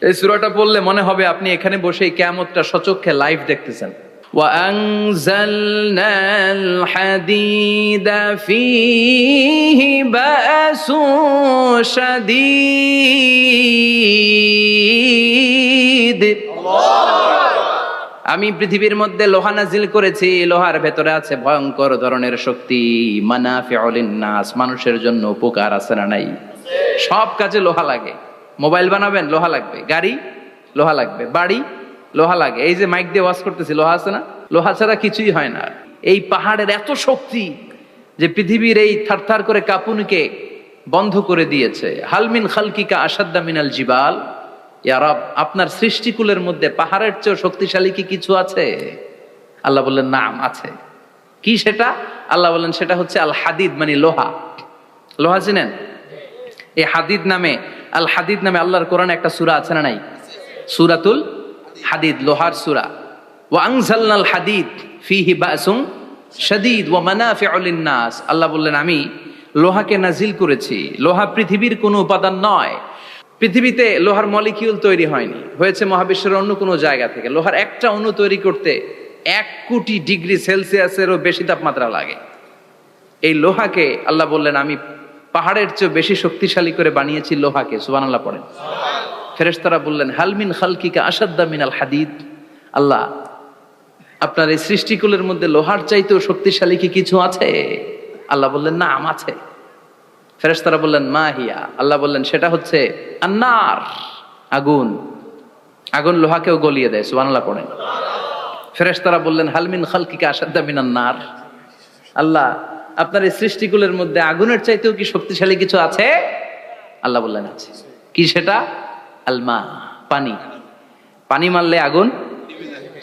এই সূরাটা পড়লে মনে হবে আপনি এখানে বসেই কিয়ামতটা সচক্ষে লাইভ দেখতেছেন। وأنزلنا الحديد فيه بأس شديد আমি পৃথিবীর মধ্যে লোহা নাজিল করেছি, লোহার ভেতরে আছে ভয়ঙ্কর ধরনের শক্তি। মানাফিউল লিন্নাস, মানুষের জন্য উপকার আছে না নাই? সব কাজে লোহা লাগে। মোবাইল বানাবেন, লোহা লাগবে। গাড়ি, লোহা লাগবে। বাড়ি, লোহা লাগে। এই যে মাইক দিয়ে ওয়াজ করতেছি, লোহা আছে না? লোহা ছাড়া কিছুই হয় না। এই পাহাড়ের এত শক্তি যে পৃথিবীর এই থারথার করে কাঁপুনিকে বন্ধ করে দিয়েছে। হালমিন খালকিকা আসাদ্দা মিনাল জিবাল, ইয়া রব, আপনার সৃষ্টিকুলের মধ্যে পাহাড়ের চেয়ে শক্তিশালী কি কিছু আছে? আল্লাহ বললেন নাম আছে। কি সেটা? আল্লাহ বললেন সেটা হচ্ছে আল হাদিদ, মানে লোহা। লোহা চিনেন? এই হাদিদ নামে, আল হাদিদ নামে আল্লাহর কোরআনে একটা সূরা আছে না নাই? সূরাতুল হাদিদ, লোহার সূরা। ওয়া আনজালনাল হাদিদ ফীহি বাসুন শাদীদ ওয়া মানাফিউ লিন-নাস। আল্লাহ বললেন আমি লোহাকে নাজিল করেছি। লোহা পৃথিবীর কোনো উপাদান নয়। পৃথিবীতে লোহার মলিকিউল তৈরি হয়নি, হয়েছে মহাবিশ্বের অন্য কোনো জায়গা থেকে। লোহার একটা অণু তৈরি করতে 1 কোটি ডিগ্রি সেলসিয়াসেরও বেশি তাপমাত্রা লাগে। এই লোহাকে আল্লাহ বললেন আমি পাহাড়ের চেয়ে বেশি শক্তিশালী করে বানিয়েছি লোহাকে। সুবহানাল্লাহ পড়েন। ফেরেশতারা বললেন হালমিন খালকিকা আসাদ্দা মিনাল হাদিদ। আল্লাহ, আপনার এই সৃষ্টিকুলের মধ্যে লোহার চাইতেও শক্তিশালী কি কিছু আছে? আল্লাহ বললেন নাম আছে। ফেরেশতারা বললেন মা হিয়া। আল্লাহ বললেন সেটা হচ্ছে আন্নার, আগুন। আগুন লোহাকেও গলিয়ে দেয়। সুবহানাল্লাহ পড়েন। ফেরেশতারা বললেন হালমিন খালকিকা আসাদ্দা মিনান নার। আল্লাহ, আপনার এই সৃষ্টিকুলের মধ্যে আগুনের চাইতেও কি শক্তিশালী কিছু আছে? আল্লাহ বললেন আছে। কি সেটা? আলমা, পানি। পানি মারলে আগুন।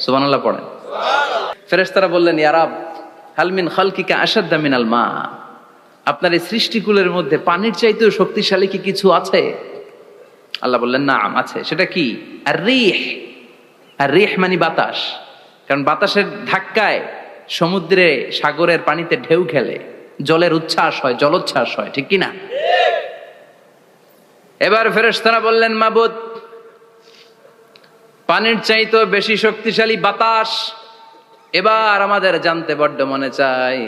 সুবহানাল্লাহ পড়েন। ফেরেশতারা বললেন ইয়া রব, হালমিন খালকিকা আসাদ্দা মিনাল মা, আপনার এই সৃষ্টিকুলের মধ্যে পানির চাইতেও শক্তিশালী কি কিছু আছে? আল্লাহ বললেন নাম আছে। সেটা কি? আর রিহ। আর রিহ মানে বাতাস। কারণ বাতাসের ধাক্কায় সমুদ্রে, সাগরের পানিতে ঢেউ খেলে, জলের উচ্ছ্বাস হয়, জলোচ্ছ্বাস হয়, ঠিক কিনা? এবার ফেরেশতারা বললেন মাবুদ, পানির চাইতেও বেশি শক্তিশালী বাতাস। এবার আমাদের জানতে বড্ড মনে চায়,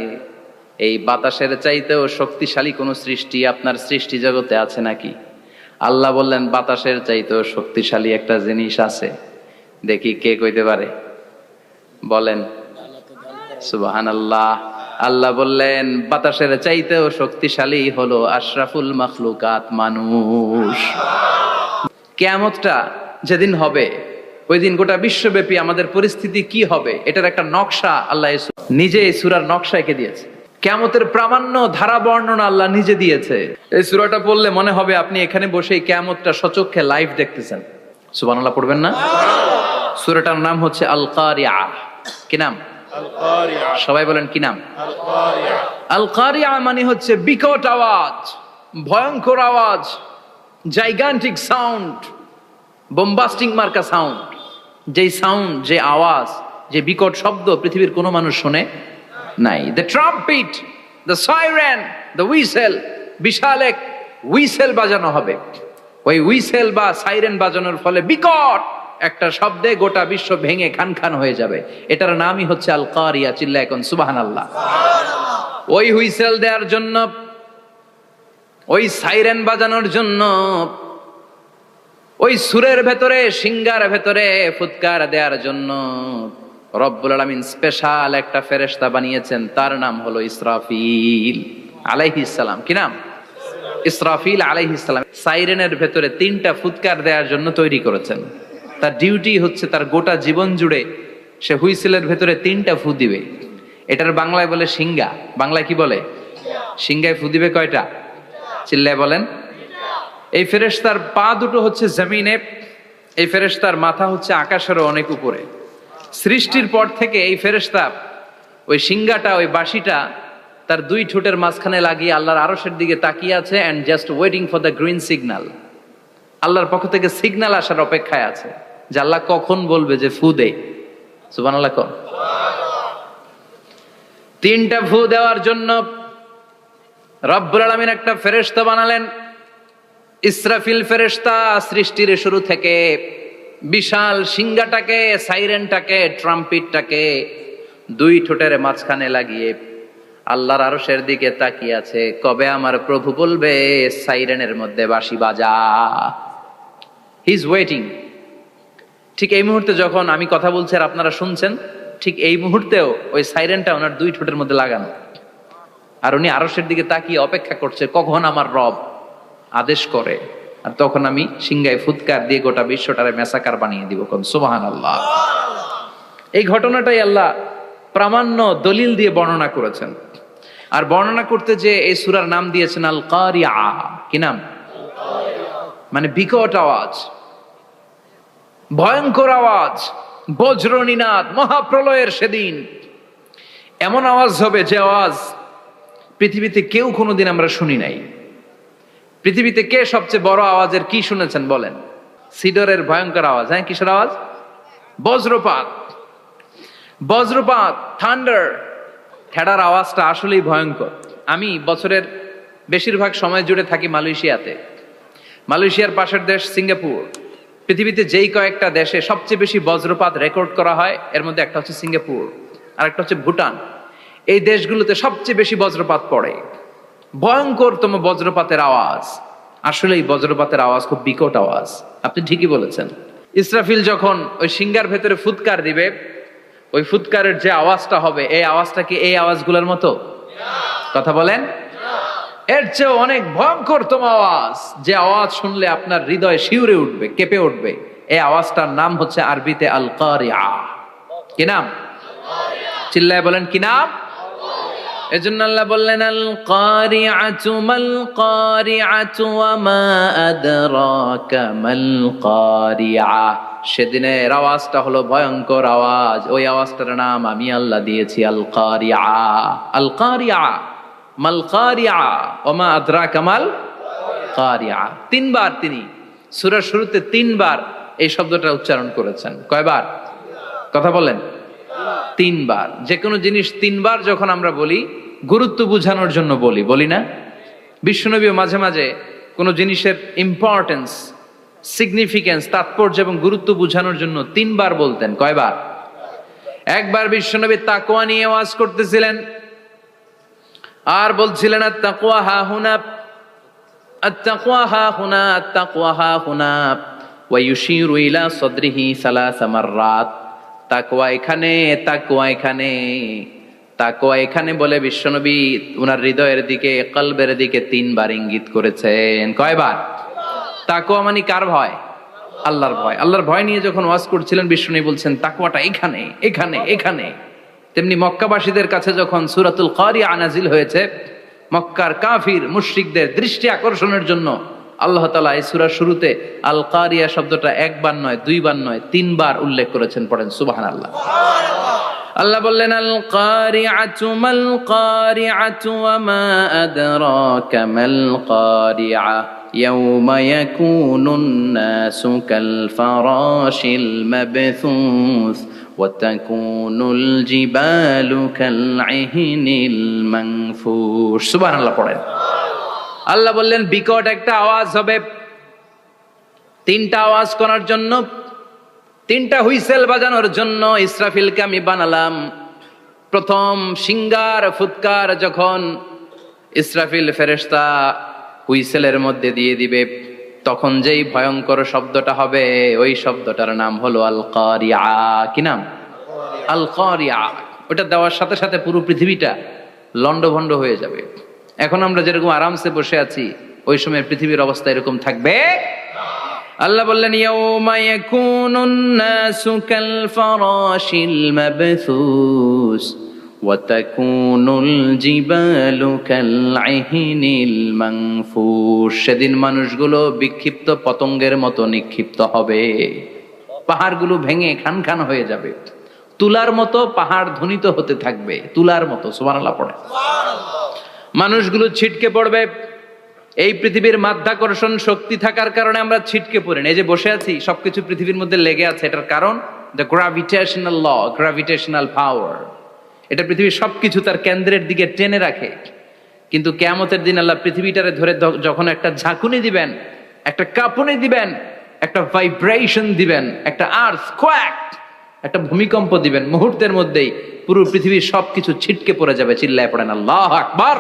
এই বাতাসের চাইতেও শক্তিশালী কোন সৃষ্টি আপনার সৃষ্টি জগতে আছে নাকি? আল্লাহ বললেন বাতাসের চাইতেও শক্তিশালী একটা জিনিস আছে। দেখি কে কইতে পারে, বলেন। সুবহানাল্লাহ। আল্লাহ বললেন বাতাসের চাইতেও শক্তিশালী হলো আশরাফুল মাখলুকাত, মানুষ। কিয়ামতটা যেদিন হবে, ওই দিন গোটা বিশ্বব্যাপী আমাদের পরিস্থিতি কি হবে এটার একটা নকশা আল্লাহ নিজে এই সূরার নকশা এঁকে দিয়েছে। কিয়ামতের প্রামাণ্য ধারা বর্ণনা আল্লাহ নিজে দিয়েছে। এই সূরাটা পড়লে মনে হবে আপনি এখানে বসেই কিয়ামতটা সচক্ষে লাইভ দেখতেছেন। সুবহানাল্লাহ পড়বেন না? সূরাটার নাম হচ্ছে আল কারিয়া। কি নাম? আল কারিয়া। সবাই বলেন কি নাম? আল কারিয়া। আল কারিয়া মানে হচ্ছে বিকট আওয়াজ, ভয়ঙ্কর আওয়াজ, জাইগান্টিক সাউন্ড, বোম্বাস্টিক মার্কা সাউন্ড। যেই সাউন্ড, যে আওয়াজ, যে বিকট শব্দ পৃথিবীর কোনো মানুষ শুনে নাই। The trumpet, the siren, the whistle. বিশাল এক হুইসেল বাজানো হবে। ওই হুইসেল বা সাইরেন বাজানোর ফলে বিকট একটা শব্দে গোটা বিশ্ব ভেঙে খান খান হয়ে যাবে। এটার নামই হচ্ছে আল কারিয়া। চিল্লায় এখন সুবহানাল্লাহ। ওই হুইসেল দেওয়ার জন্য, ওই সাইরেন বাজানোর জন্য, ওই সুরের ভেতরে, সিঙ্গার ভেতরে ফুৎকার দেওয়ার জন্য রব্বুল আলামিন স্পেশাল একটা ফেরেশতা বানিয়েছেন। তার নাম হলো ইসরাফিল আলাইহিস সালাম। কি নাম? ইসরাফিল আলাইহিস সালাম। সাইরেনের ভেতরে 3টা ফুৎকার দেওয়ার জন্য তৈরি করেছেন। তার ডিউটি হচ্ছে তার গোটা জীবন জুড়ে সে হুইসেলের ভেতরে 3টা ফু দিবে। এটার বাংলায় বলে সিঙ্গা। বাংলায় কি বলে? সিঙ্গায় ফু দিবে কয়টা? চিল্লায় বলেন। এই ফেরেশতার পা দুটো হচ্ছে জমিনে, এই ফেরেশতার মাথা হচ্ছে আকাশেরও অনেক উপরে। সৃষ্টির পর থেকে এই ফেরেশতা ওই সিঙ্গাটা, ওই বাঁশিটা তার 2 ঠোঁটের মাঝখানে লাগিয়ে আল্লাহর আরশের দিকে তাকিয়ে আছে, and just waiting for the green signal. আল্লাহর পক্ষ থেকে সিগন্যাল আসার অপেক্ষায় আছে যে আল্লাহ কখন বলবে যে ফু দে। সুবহানাল্লাহ। 3টা ফু দেওয়ার জন্য রব্বুল আলামিন একটা ফেরেশতা বানালেন। ইসরাফিল ফেরেশতা সৃষ্টির শুরু থেকে বিশাল সিংহাটাকে, সাইরেনটাকে, ট্রাম্পিটটাকে দুই ঠোঁটের মাঝখানে লাগিয়ে আল্লাহর আরশের দিকে তাকিয়ে আছে, কবে আমার প্রভু বলবে সাইরেনের মধ্যে বাঁশি বাজা। He is waiting. ঠিক এই মুহূর্তে যখন আমি কথা বলছি আর আপনারা শুনছেন, ঠিক এই মুহূর্তেও ওই সাইরেনটা ওনার দুই ঠোঁটের মধ্যে লাগানো, আর উনি আরশের দিকে তাকিয়ে অপেক্ষা করছে কখন আমার রব আদেশ করে, আর তখন আমি সিংহায় ফুৎকার দিয়ে গোটা বিশ্বটারে মেসাকার বানিয়ে দিব। কোন সুবহানাল্লাহ। এই ঘটনাটাই আল্লাহ প্রামাণ্য দলিল দিয়ে বর্ণনা করেছেন। আর বর্ণনা করতে যে এই সূরার নাম দিয়েছেন আল কারিয়া। কি নাম? মানে বিকট আওয়াজ, ভয়ঙ্কর আওয়াজ, বজ্রনীনাদ, মহাপ্রলয়ের সেদিন এমন আওয়াজ হবে যে আওয়াজ পৃথিবীতে কেউ কোনোদিন আমরা শুনি নাই। পৃথিবীতে কে সবচেয়ে বড় আওয়াজের কি শুনেছেন বলেন? সিডরের ভয়ঙ্কর আওয়াজ। হ্যাঁ, কিসের আওয়াজ? বজ্রপাত। বজ্রপাত, থান্ডার, ঠেডার আওয়াজটা আসলেই ভয়ঙ্কর। আমি বছরের বেশিরভাগ সময় জুড়ে থাকি মালয়েশিয়াতে। মালয়েশিয়ার পাশের দেশ সিঙ্গাপুর। পৃথিবীতে যেই কয়েকটা দেশে সবচেয়ে বেশি বজ্রপাত রেকর্ড করা হয় এর মধ্যে একটা হচ্ছে সিঙ্গাপুর, আর একটা হচ্ছে ভুটান। এই দেশগুলোতে সবচেয়ে বেশি বজ্রপাত পড়ে। ভয়ঙ্করতম বজ্রপাতের আওয়াজ। আসলে এই বজ্রপাতের আওয়াজ খুব বিকট আওয়াজ। আপনি ঠিকই বলেছেন। ইসরাফিল যখন ওই সিংহার ভেতরে ফুৎকার দিবে, ওই ফুৎকারের যে আওয়াজটা হবে, এই আওয়াজটা কি এই আওয়াজগুলোর মতো? কথা বলেন। এর চেয়ে অনেক ভয়ঙ্করতম আওয়াজ, যে আওয়াজ শুনলে আপনার হৃদয় শিউরে উঠবে, কেঁপে উঠবে। এই আওয়াজটার নাম হচ্ছে আরবিতে আল কারিয়া। কি নাম? চিল্লায় বলেন কি নাম? এজন্য আল্লাহ বললেন আল কারিআতু মাল কারিআতু ওয়া মা আদরাকা মাল কারিআ। সেদিনের আওয়াজটা হলো ভয়ঙ্কর আওয়াজ। ওই আওয়াজটার নাম আমি আল্লাহ দিয়েছি আল কারিআ। আল কারিআ মাল কারিআ ওয়া মা আদরাকা মাল কারিআ। তিনবার তিনি সূরার শুরুতে তিনবার এই শব্দটা উচ্চারণ করেছেন। কয়বার? কথা বলেন। তিনবার। যে কোনো জিনিস তিনবার যখন আমরা বলি গুরুত্ব বোঝানোর জন্য বলি, বলি না? বিশ্বনবীও মাঝে মাঝে কোনো জিনিসের ইম্পর্টেন্স, সিগনিফিকেন্স, তাৎপর্য এবং গুরুত্ব বোঝানোর জন্য তিনবার বলতেন। কয়বার? একবার বিশ্বনবী তাকওয়া নিয়ে ওয়াজ করতেছিলেন আর বলছিলেন আত-তাকওয়া হা হুনা, আত-তাকওয়া হা হুনা, আত-তাকওয়া হা হুনা ওয়া ইউশিরু ইলা সাদরিহি সালাসা মাররাত। তাকওয়া এখানে, তাকওয়া এখানে, তাকওয়া এখানে বলে বিশ্বনবী উনার হৃদয়ের দিকে, কলবের দিকে তিনবার ইঙ্গিত করেছেন। কয়বার? তাকওয়া মানে কার ভয়? আল্লাহর ভয়। আল্লাহর ভয় নিয়ে যখন ওয়াজ করছিলেন বিশ্বনবী বলছেন তাকওয়াটা এখানে, এখানে, এখানে। তেমনি মক্কাবাসীদের কাছে যখন সূরাতুল কারিয়া নাজিল হয়েছে, মক্কার কাফির মুশরিকদের দৃষ্টি আকর্ষণের জন্য আল্লাহ তাআলা এই সূরার শুরুতে আল কারিয়া শব্দটা একবার নয়, দুইবার নয়, তিনবার উল্লেখ করেছেন। পড়েন সুবহানাল্লাহ। আল্লাহ বললেন আল কারিআতু মাল কারিআতু ওয়া মা আদরাকা মাল কারিআ ইয়াউমা ইয়াকুনুন নাসু কাল ফারাশিল মাবথুস ওয়া তাকুনুল জিবালু কাল ইহনিল মানফুশ। সুবহানাল্লাহ পড়েন। আল্লাহ বললেন বিকট একটা আওয়াজ হবে। তিনটা আওয়াজ করার জন্য, তিনটা হুইসেল বাজানোর জন্য ইসরাফিলকে আমি বানালাম। প্রথম সিংহার ফুৎকার যখন ইসরাফিল ফেরেশতা হুইসেলের মধ্যে দিয়ে দিবে, তখন যেই ভয়ঙ্কর শব্দটা হবে ওই শব্দটার নাম হলো আল কারিআ। কি নাম? আল কারিআ। ওটা দেওয়ার সাথে সাথে পুরো পৃথিবীটা লন্ডভন্ড হয়ে যাবে। এখন আমরা যেরকম আরামসে বসে আছি, ওই সময় পৃথিবীর অবস্থা এরকম থাকবে। আল্লাহ বললেন ইয়াউমা ইয়াকুনুন নাসু কাল ফারাশিল মাবথুস ওয়া তাকুনুল জিবালু কাল ইহনিল মানফুশ। সেদিন মানুষগুলো বিক্ষিপ্ত পতঙ্গের মতো নিক্ষিপ্ত হবে। পাহাড়গুলো ভেঙে খান খান হয়ে যাবে। তুলার মতো পাহাড় ধ্বনিত হতে থাকবে, তুলার মতো। সুবহানাল্লাহ পড়ে। মানুষগুলো ছিটকে পড়বে। এই পৃথিবীর মাধ্যাকর্ষণ শক্তি থাকার কারণে আমরা ছিটকে পড়ি না। এই যে বসে আছি, সবকিছু পৃথিবীর মধ্যে লেগে আছে। এটার কারণ দ্য গ্রাভিটেশনাল ল, গ্রাভিটেশনাল পাওয়ার। এটা পৃথিবীর সবকিছু তার কেন্দ্রের দিকে টেনে রাখে। কিন্তু কিয়ামতের দিন আল্লাহ পৃথিবীটারে ধরে যখন একটা ঝাঁকুনি দিবেন, একটা কাঁপুনি দিবেন, একটা ভাইব্রেশন দিবেন, একটা আর্থকোয়াক, একটা ভূমিকম্প দিবেন, মুহূর্তের মধ্যেই পুরো পৃথিবীর সবকিছু ছিটকে পড়ে যাবে। চিল্লায় পড়েন আল্লাহু আকবার।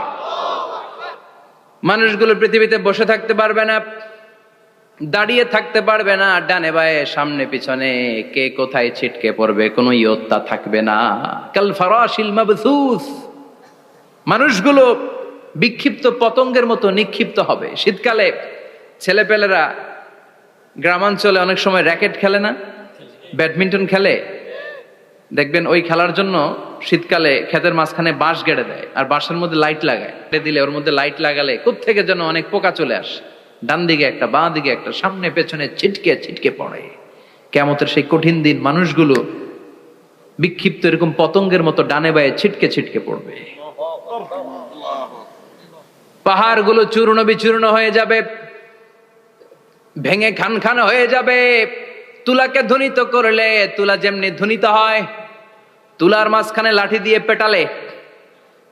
মানুষগুলো পৃথিবীতে বসে থাকতে পারবে না, দাঁড়িয়ে থাকতে পারবে না, ডানে বায়ে সামনে পিছনে কে কোথায় ছিটকে পড়বে কোনো ইয়ত্তা থাকবে না। কাল ফারাশিল মাবসুস, মানুষগুলো বিক্ষিপ্ত পতঙ্গের মতো নিক্ষিপ্ত হবে। শীতকালে ছেলেপেলেরা গ্রামাঞ্চলে অনেক সময় র্যাকেট খেলে না, ব্যাডমিন্টন খেলে, দেখবেন ওই খেলার জন্য শীতকালে ক্ষেতের মাঝখানে বাঁশ গেড়ে দেয়, আর বাঁশের মধ্যে লাইট লাগায়, দিলে ওর মধ্যে লাইট লাগালে কোত্থেকে যেন অনেক পোকা চলে আসে, ডান দিকে একটা বাঁ দিকে একটা, সামনে পেছনে ছিটকে ছিটকে পড়ে। কিয়ামতের সেই কঠিন দিন মানুষগুলো বিক্ষিপ্ত এরকম পতঙ্গের মতো ডানে বায়ে ছিটকে ছিটকে পড়বে। পাহাড়গুলো চূর্ণ বিচূর্ণ হয়ে যাবে, ভেঙে খান খান হয়ে যাবে। তুলাকে ধ্বনিত করলে তুলা যেমনি ধ্বনিত হয়, তুলার মাঝখানে লাঠি দিয়ে পেটালে,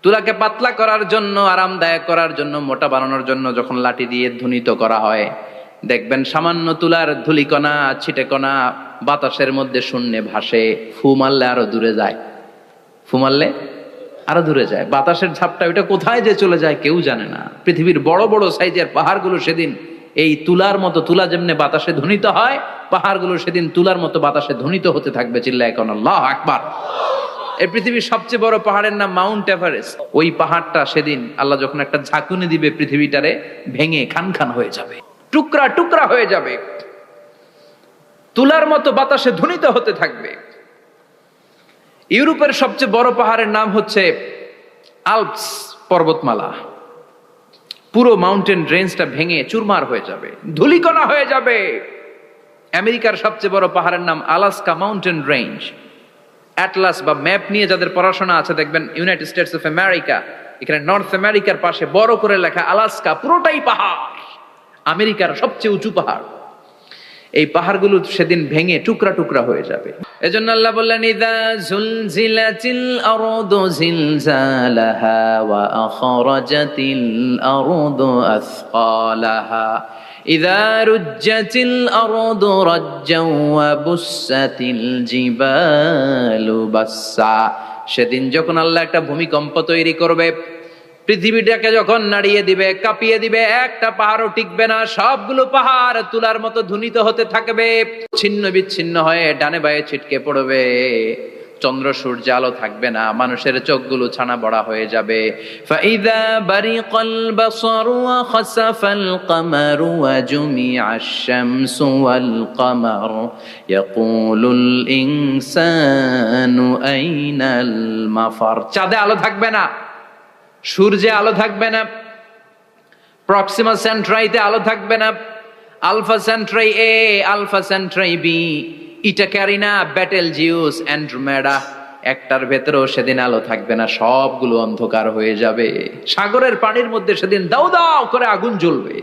তুলাকে পাতলা করার জন্য, আরামদায়ক করার জন্য, মোটা বানানোর জন্য যখন লাঠি দিয়ে ধ্বনিত করা হয়, দেখবেন সামান্য তুলার ধুলিকণা ছিটেকণা বাতাসের মধ্যে শূন্যে ভাসে। ফু মারলে আরো দূরে যায়, ফু মারলে আরো দূরে যায়। বাতাসের ঝাপটা ওইটা কোথায় যে চলে যায় কেউ জানে না। পৃথিবীর বড় বড় সাইজের পাহাড়গুলো সেদিন এই তুলার মতো, তুলা যেমনি বাতাসে ধ্বনিত হয়, পাহাড়গুলো সেদিন তুলার মতো বাতাসে ধ্বনিত হতে থাকবে। চিল্লায় কোন আল্লাহু আকবার। এই পৃথিবীর সবচেয়ে বড় পাহাড়ের নাম মাউন্ট এভারেস্ট। ওই পাহাড়টা সেদিন আল্লাহ যখন একটা ঝাঁকুনি দিবে, পৃথিবীটারে ভেঙে খান খান হয়ে যাবে, টুকরা টুকরা হয়ে যাবে, তুলার মতো বাতাসে ধ্বনিত হতে থাকবে। ইউরোপের সবচেয়ে বড় পাহাড়ের নাম হচ্ছে আল্পস পর্বতমালা। পুরো মাউন্টেন রেঞ্জটা ভেঙে চুরমার হয়ে যাবে, ধূলিকণা হয়ে যাবে। আমেরিকার সবচেয়ে বড় পাহাড়ের নাম আলাস্কা মাউন্টেন রেঞ্জ। অ্যাটলাস বা ম্যাপ নিয়ে যাদের পড়াশোনা আছে দেখবেন ইউনাইটেড স্টেটস অফ আমেরিকা, এখানে নর্থ আমেরিকার পাশে বড় করে লেখা আলাস্কা, পুরোটাই পাহাড়, আমেরিকার সবচেয়ে উঁচু পাহাড়। এই পাহাড়গুলো সেদিন ভেঙে টুকরা টুকরা হয়ে যাবে। এজন্য আল্লাহ বললেন, ইযা যুলজিলাতিল আরদু জিলজালাহা ওয়া আখরাজাতিল আরদু আসকালাহা ইযা রুজ্জাতিল আরদু রাজ্জাও ওয়া বুসাতিল জিবালু বাসসা। সেদিন যখন আল্লাহ একটা ভূমিকম্প তৈরি করবে, পৃথিবীটাকে যখন নাড়িয়ে দিবে, কাঁপিয়ে দিবে, একটা পাহাড়ও টিকবে না, সবগুলো পাহাড় তুলার মতো ধ্বনিত হতে থাকবে, ছিন্ন বিচ্ছিন্ন হয়ে ডানে বায়ে ছিটকে পড়বে। চন্দ্র সূর্য আলো থাকবে না, মানুষের চোখগুলো ছানা বড়া হয়ে যাবে। ফাইদা বারিকাল বাসারু ওয়া খাসাফাল কামারু ওয়া জুমিআশ শামসু ওয়াল কামার ইয়াকুলুল ইনসানু আইনাল মাফার। চাঁদে আলো থাকবে না, সূর্যে আলো থাকবে না, প্রক্সিমা সেন্ট্রাইতে আলো থাকবে না, আলফা সেন্ট্রাই এ, আলফা সেন্ট্রাই বি, ইটা ক্যারিনা, ব্যাটেল জিউস, অ্যান্ড্রোমেডা, একটার ভেতরেও সেদিন আলো থাকবে না, সবগুলো অন্ধকার হয়ে যাবে। সাগরের পানির মধ্যে সেদিন দাউ দাউ করে আগুন জ্বলবে।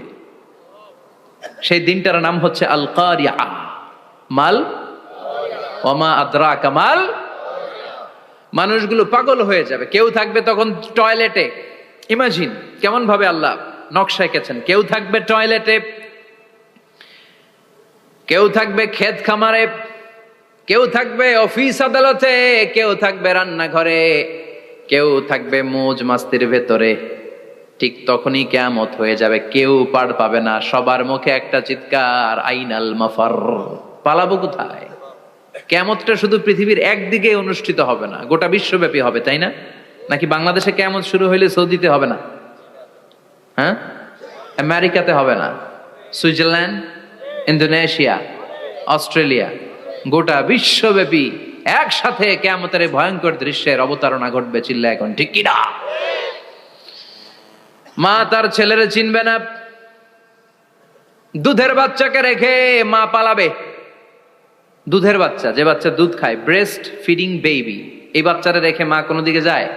সেই দিনটার নাম হচ্ছে আল কারিয়া। মাল ওমা আদরাকা মাল। মানুষগুলো পাগল হয়ে যাবে। কেউ থাকবে তখন টয়লেটে, ইমাজিন কেমন ভাবে আল্লাহ নকশা এঁকেছেন। কেউ থাকবে টয়লেটে, কেউ থাকবে ক্ষেত খামারে, কেউ থাকবে অফিস আদালতে, কেউ থাকবে রান্নাঘরে, কেউ থাকবে মৌজ মাস্তির ভেতরে। ঠিক তখনই কিয়ামত হয়ে যাবে, কেউ পার পাবে না। সবার মুখে একটা চিৎকার, আইনাল মাফার। পালাবো কোথায়? কিয়ামতটা শুধু পৃথিবীর একদিকে অনুষ্ঠিত হবে না, গোটা বিশ্বব্যাপী হবে, তাই না? নাকি বাংলাদেশে কিয়ামত শুরু হইলে সৌদিতে হবে না? হ্যাঁ, আমেরিকাতে হবে না, সুইজারল্যান্ড, ইন্দোনেশিয়া, অস্ট্রেলিয়া, গোটা বিশ্বব্যাপী একসাথে কিয়ামতের ভয়ঙ্কর দৃশ্যের অবতারণা ঘটবে। চিল্লা এখন ঠিক কিনা? মা তার ছেলেরে চিনবে না, দুধের বাচ্চাকে রেখে মা পালাবে। দুধের বাচ্চা, যে বাচ্চা দুধ খায়, ব্রেস্ট ফিডিং বেবি, এই বাচ্চারা রেখে মা কোনো দিকে যায়?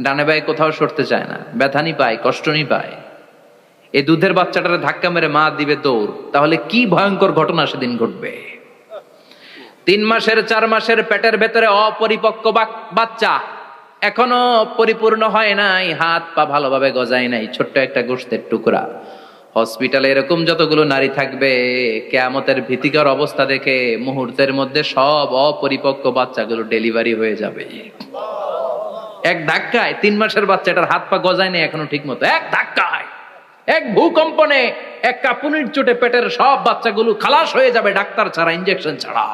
ডানে বায়ে কোথাও সরতে চায় না, ব্যথানি পায়, কষ্টনি পায়। এই দুধের বাচ্চাটারে ধাক্কা মেরে মা দিবে দৌড়। তাহলে কি ভয়ঙ্কর ঘটনা সেদিন ঘটবে। 3 মাসের 4 মাসের পেটের ভেতরে অপরিপক্ক বাচ্চা, এখনো পরিপূর্ণ হয় নাই, হাত পা ভালোভাবে গজায় নাই, ছোট্ট একটা গোশতের টুকরা, হসপিটালে এরকম যতগুলো নারী থাকবে, কিয়ামতের ভীতিকর অবস্থা দেখে মুহূর্তের মধ্যে সব অপরিপক্ক বাচ্চাগুলো ডেলিভারি হয়ে যাবে। এক ধাক্কায় 3 মাসের বাচ্চাটার হাত পা গজায় নেই এখনো ঠিক মতো, এক ধাক্কায়, এক ভূকম্পনে, এক কাঁপুনির চোটে পেটের সব বাচ্চাগুলো খালাস হয়ে যাবে ডাক্তার ছাড়া, ইনজেকশন ছাড়া।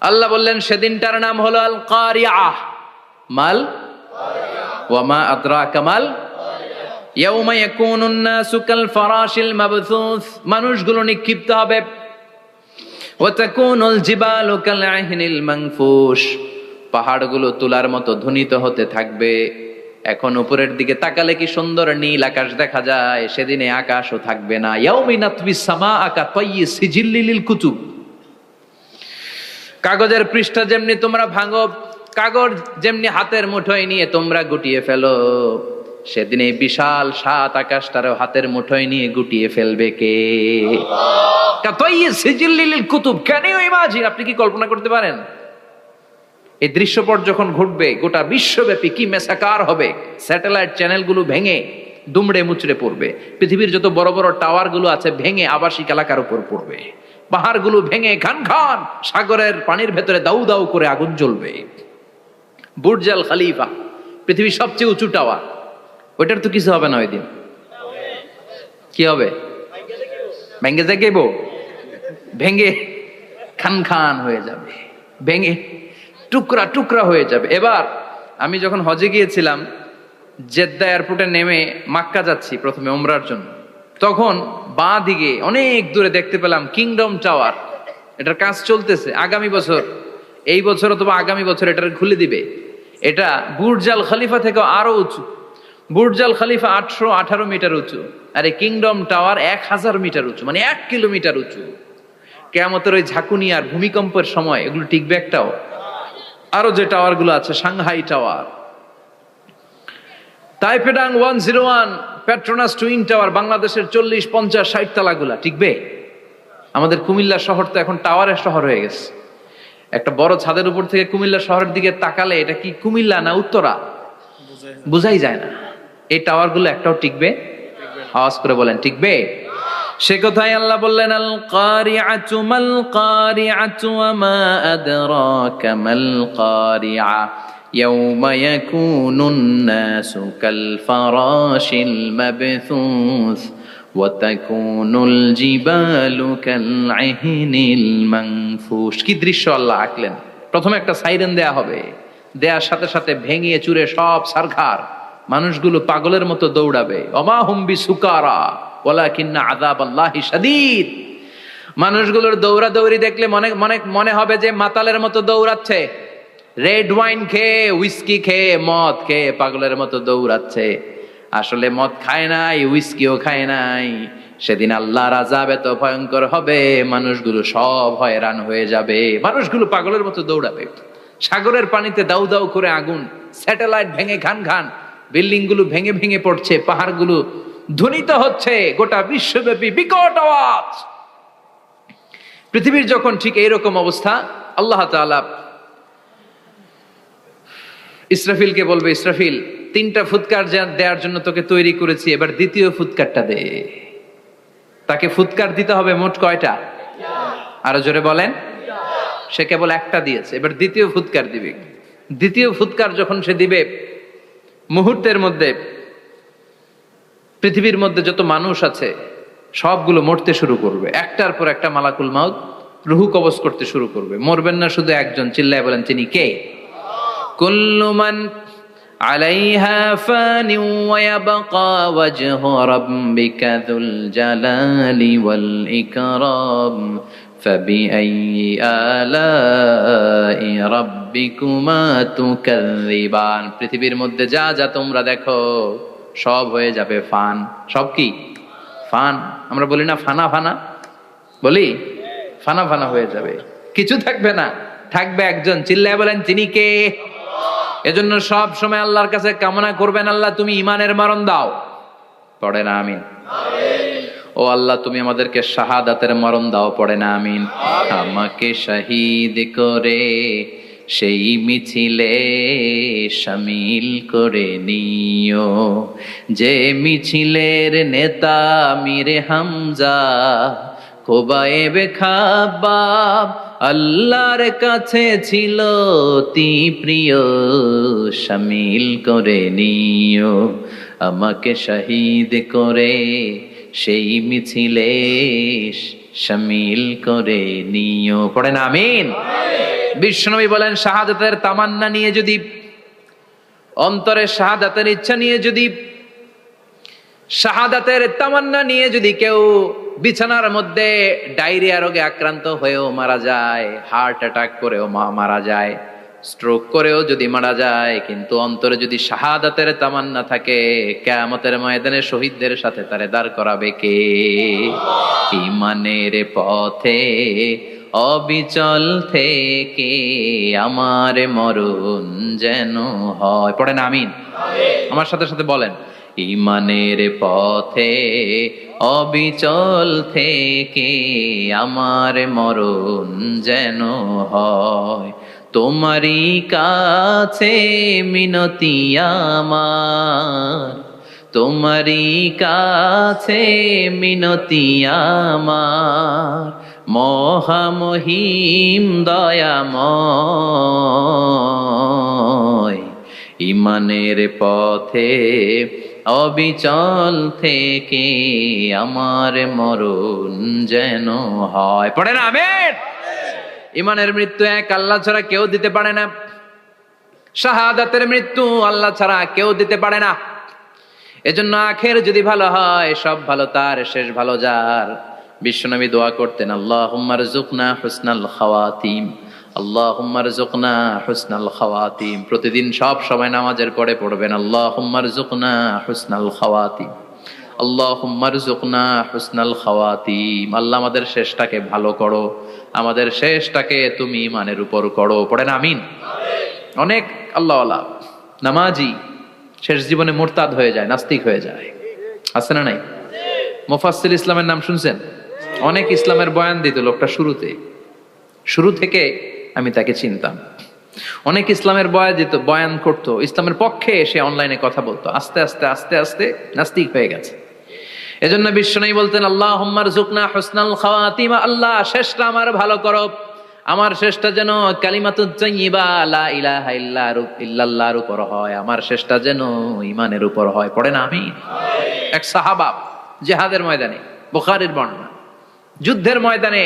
আল্লাহ বললেন সেদিনটার নাম হলো আল কারিআহ। মাল ওয়া মা আদরাকা মাল ইয়াউমা ইয়াকুনুন নাসু কাল ফারাশিল মাবথুস, মানুষগুলো নিক্ষিপ্ত হবে। ওয়া তাকুনুল জিবালু কাল আহিনিল মানফুশ, পাহাড়গুলো তুলার মতো ধ্বনিত হতে থাকবে। এখন উপরের দিকে তাকালে কি সুন্দর নীল আকাশ দেখা যায়, সেদিনে আকাশও থাকবে না। ইয়াউমি নাতবিস সামাআ কাতাইয়ি সিজিল্লিল কুতুব, কাগজের পৃষ্ঠা যেমনি তোমরা ভাঙো, কাগজ যেমনি হাতের মুঠোয় নিয়ে তোমরা গুটিয়ে ফেলো, সেদিন এই বিশাল 7 আকাশটারও হাতের মুঠোয় নিয়ে গুটিয়ে ফেলবে কে? কাতাইয়ি সিজিল্লিল কুতুব, ক্যান ইউ ইমাজিন? আপনি কি কল্পনা করতে পারেন এই দৃশ্যপট যখন ঘটবে গোটা বিশ্বব্যাপী কি মেসাকার হবে? স্যাটেলাইট চ্যানেলগুলো ভেঙে দুমড়ে মুচড়ে পড়বে, পৃথিবীর যত বড় বড় টাওয়ার গুলো আছে ভেঙে আবাসিক এলাকার উপর পড়বে, পাহাড়গুলো ভেঙে খান খান সাগরের পানির ভেতরে দাউ দাউ করে আগুন জ্বলবে। বুর্জ আল খলিফা, পৃথিবীর সবচেয়ে উঁচু টাওয়ার, ওইটার তো কিছু হবে না ওই দিন। কি হবে? ভেঙে যাইব, ভেঙে খান খান হয়ে যাবে, ভেঙে টুকরা টুকরা হয়ে যাবে। এবার আমি যখন হজে গিয়েছিলাম, জেদ্দা এয়ারপোর্টে নেমে মাক্কা যাচ্ছি প্রথমে উমরার জন্য, তখন বাঁ দিকে অনেক দূরে দেখতে পেলাম কিংডম টাওয়ার। এটার কাজ চলতেছে, আগামী বছর, এই বছর অথবা আগামী বছর এটার খুলে দিবে। এটা বুর্জ আল খলিফা থেকে আরো উঁচু। বুর্জ আল খলিফা 818 মিটার উঁচু, আর এই কিংডম টাওয়ার 1000 মিটার উঁচু, মানে 1 কিলোমিটার উঁচু। কিয়ামতের ওই ঝাঁকুনি আর ভূমিকম্পের সময় এগুলো টিকবে একটাও? আরো যে টাওয়ার গুলো আছে, সাংহাই টাওয়ার, তাইপেডাং 101, পেট্রোনাস টুইন টাওয়ার, বাংলাদেশের 40, 50, 60 তালাগুলা টিকবে? আমাদের কুমিল্লা শহর তো এখন টাওয়ারের শহর হয়ে গেছে। একটা বড় ছাদের উপর থেকে কুমিল্লা শহরের দিকে তাকালে এটা কি কুমিল্লা না উত্তরা বুঝাই যায় না। এই টাওয়ার গুলো একটাও টিকবে? আওয়াজ করে বলেন টিকবে? সে কথাই আল্লাহ বললেন আল কারিআতু মাল কারিআতু ওয়া মা আদরাকা মাল কারিআ ইয়াউমা ইয়াকুনুন নাসু কাল ফারাশিল মাবথুস ওয়া তাকুনুল জিবালু কাল আহিনিল মানফুশ। কি দৃশ্য আল্লাহ আঁকলেন! প্রথমে একটা সাইরেন দেয়া হবে, দেয়ার সাথে সাথে ভেঙে চুরে সব সারখার, মানুষগুলো পাগলের মতো দৌড়াবে। ওমা হুম বিসুকারা ওয়ালাকিন্না আযাবাল্লাহি শাদীদ। মানুষগুলোর দৌড়াদৌড়ি দেখলে মনে হবে যে মাতালের মতো দৌড়াচ্ছে, রেড ওয়াইন খেয়ে, উইস্কি খেয়ে, মদ খেয়ে পাগলের মতো দৌড়াচ্ছে। আসলে মদ খায় নাই, উইস্কিও খায় নাই। সেদিন আল্লাহর আযাব এত ভয়ঙ্কর হবে, মানুষগুলো সব হয়রান হয়ে যাবে, মানুষগুলো পাগলের মতো দৌড়াবে। সাগরের পানিতে দাউ দাউ করে আগুন, স্যাটেলাইট ভেঙে খান খান, বিল্ডিং গুলো ভেঙে ভেঙে পড়ছে, পাহাড়গুলো ধ্বনিত হচ্ছে, গোটা বিশ্বব্যাপী বিকট আওয়াজ। পৃথিবীর যখন ঠিক এইরকম অবস্থা, আল্লাহ তাআলা ইসরাফিলকে বলবে, ইসরাফিল 3টা ফুৎকার দেওয়ার জন্য তোকে তৈরি করেছি, এবার দ্বিতীয় ফুৎকারটা দে। তাকে ফুৎকার দিতে হবে মোট কয়টা? আরো জোরে বলেন। সে কেবল একটা দিয়েছে, এবার দ্বিতীয় ফুৎকার দিবে। দ্বিতীয় ফুৎকার যখন সে দিবে, মুহূর্তের মধ্যে পৃথিবীর মধ্যে যত মানুষ আছে সবগুলো মরতে শুরু করবে, একটার পর একটা মালাকুল মাউত রুহু কবজ করতে শুরু করবে। মরবেন না শুধু একজন, চিল্লায় বলেন তিনি কে? কুল্লু মান আলাইহা ফানি ওয়া ইয়াবকা ওয়াজহু রাব্বিকা যুল জালালি ওয়াল ইকরাম ফাবিআইয়ি আলাই রাব্বিকুমা তুকাযযিবান। পৃথিবীর মধ্যে যা যা তোমরা দেখো সব হয়ে যাবে ফান। সব কি? ফান। আমরা বলি না ফানা ফানা, বলি ফানা ফানা হয়ে যাবে, কিছু থাকবে না, থাকবে একজন, চিল্লায় বলেন তিনি কে? এজন্য সব সময় আল্লাহর কাছে কামনা করবেন, আল্লাহ তুমি ঈমানের মরণ দাও। পড়ে না আমিন? ও আল্লাহ তুমি আমাদেরকে শাহাদাতের মরণ দাও। পড়ে না আমিন? আমাকে শহীদ করে সেই মিছিলে শামিল করে নিও। যে মিছিলের নেতা মীরে হামজা, খোবায়েবে খাব্বাব আল্লাহর কাছে ছিল অতি প্রিয়, শামিল করে নিও। আমাকে শহীদ করে সেই মিছিলে শামিল করে নিও। পড়েন আমিন। বিশ্বনবী বলেন, শাহাদাতের তামান্না নিয়ে যদি, অন্তরে শাহাদাতের ইচ্ছা নিয়ে যদি, শাহাদাতের তামান্না নিয়ে যদি কেউ বিছানার মধ্যে ডায়রিয়া রোগে আক্রান্ত হয়েও মারা যায়, হার্ট অ্যাটাক করেও মারা যায়, স্ট্রোক করেও যদি মারা যায়, কিন্তু অন্তরে যদি শাহাদাতের তামান্না থাকে, কিয়ামতের ময়দানে শহীদদের সাথে তারে দাঁড় করাবে কে? ঈমানের পথে অবিচল থেকে আমার মরণ যেন হয়। পড়েন আমিন। আমার সাথে সাথে বলেন, ঈমানের পথে অবিচল থেকে আমার মরণ যেন হয়। তোমারই কাছে মিনতি আমার, তোমারই কাছে মিনতি আমার, মহামহিম দয়াময়। ঈমানের পথে অবিচল থেকে আমার মরণ যেন হয়। পড়েন আমিন। ঈমানের মৃত্যু এক আল্লাহ ছাড়া কেউ দিতে পারে না, শাহাদাতের মৃত্যু আল্লাহ ছাড়া কেউ দিতে পারে না। এজন্য আখের যদি ভালো হয়, সব ভালো তার, শেষ ভালো যার। বিশ্বনবী দোয়া করতেন, আল্লাহুম্মা রযুকনা হুসনাল খাওয়াতিম, আল্লাহুম্মা রযুকনা হুসনাল খাওয়াতিম। প্রতিদিন সব সময় নামাজের পরে পড়বেন, আল্লাহুম্মা রযুকনা হুসনাল খাওয়াতিম, আল্লাহুম্মা রযুকনা হুসনাল খাওয়াতিম। আল্লাহ আমাদের শেষটাকে ভালো করো, আমাদের শেষটাকে তুমি ঈমানের উপর করো। পড়েন আমিন। অনেক আল্লাহওয়ালা নামাজি শেষ জীবনে মুরতাদ হয়ে যায়, নাস্তিক হয়ে যায়, আছে না নাই? মুফাসসির ইসলামের নাম শুনছেন? অনেক ইসলামের বয়ান দিত লোকটা শুরু থেকে আমি তাকে চিনতাম। অনেক ইসলামের বয়ান করতো, ইসলামের পক্ষে এসে অনলাইনে কথা বলতো। আস্তে আস্তে আস্তে আস্তে নাস্তিক হয়ে গেছে। এজন্য বিশ্বনবী বলতেন, আল্লাহুম্মা রযুকনা হুসনাল খাওয়াতিম, আল্লাহ শেষটা আমার ভালো করো, আমার শেষটা যেন কালিমাতুত তাইয়্যিবা লা ইলাহা ইল্লাল্লাহর উপর হয়, আমার শেষটা যেন ঈমানের উপর হয়। পড়েন আমিন। এক সাহাবা জিহাদের ময়দানে, বুখারীর বর্ণনা, যুদ্ধের ময়দানে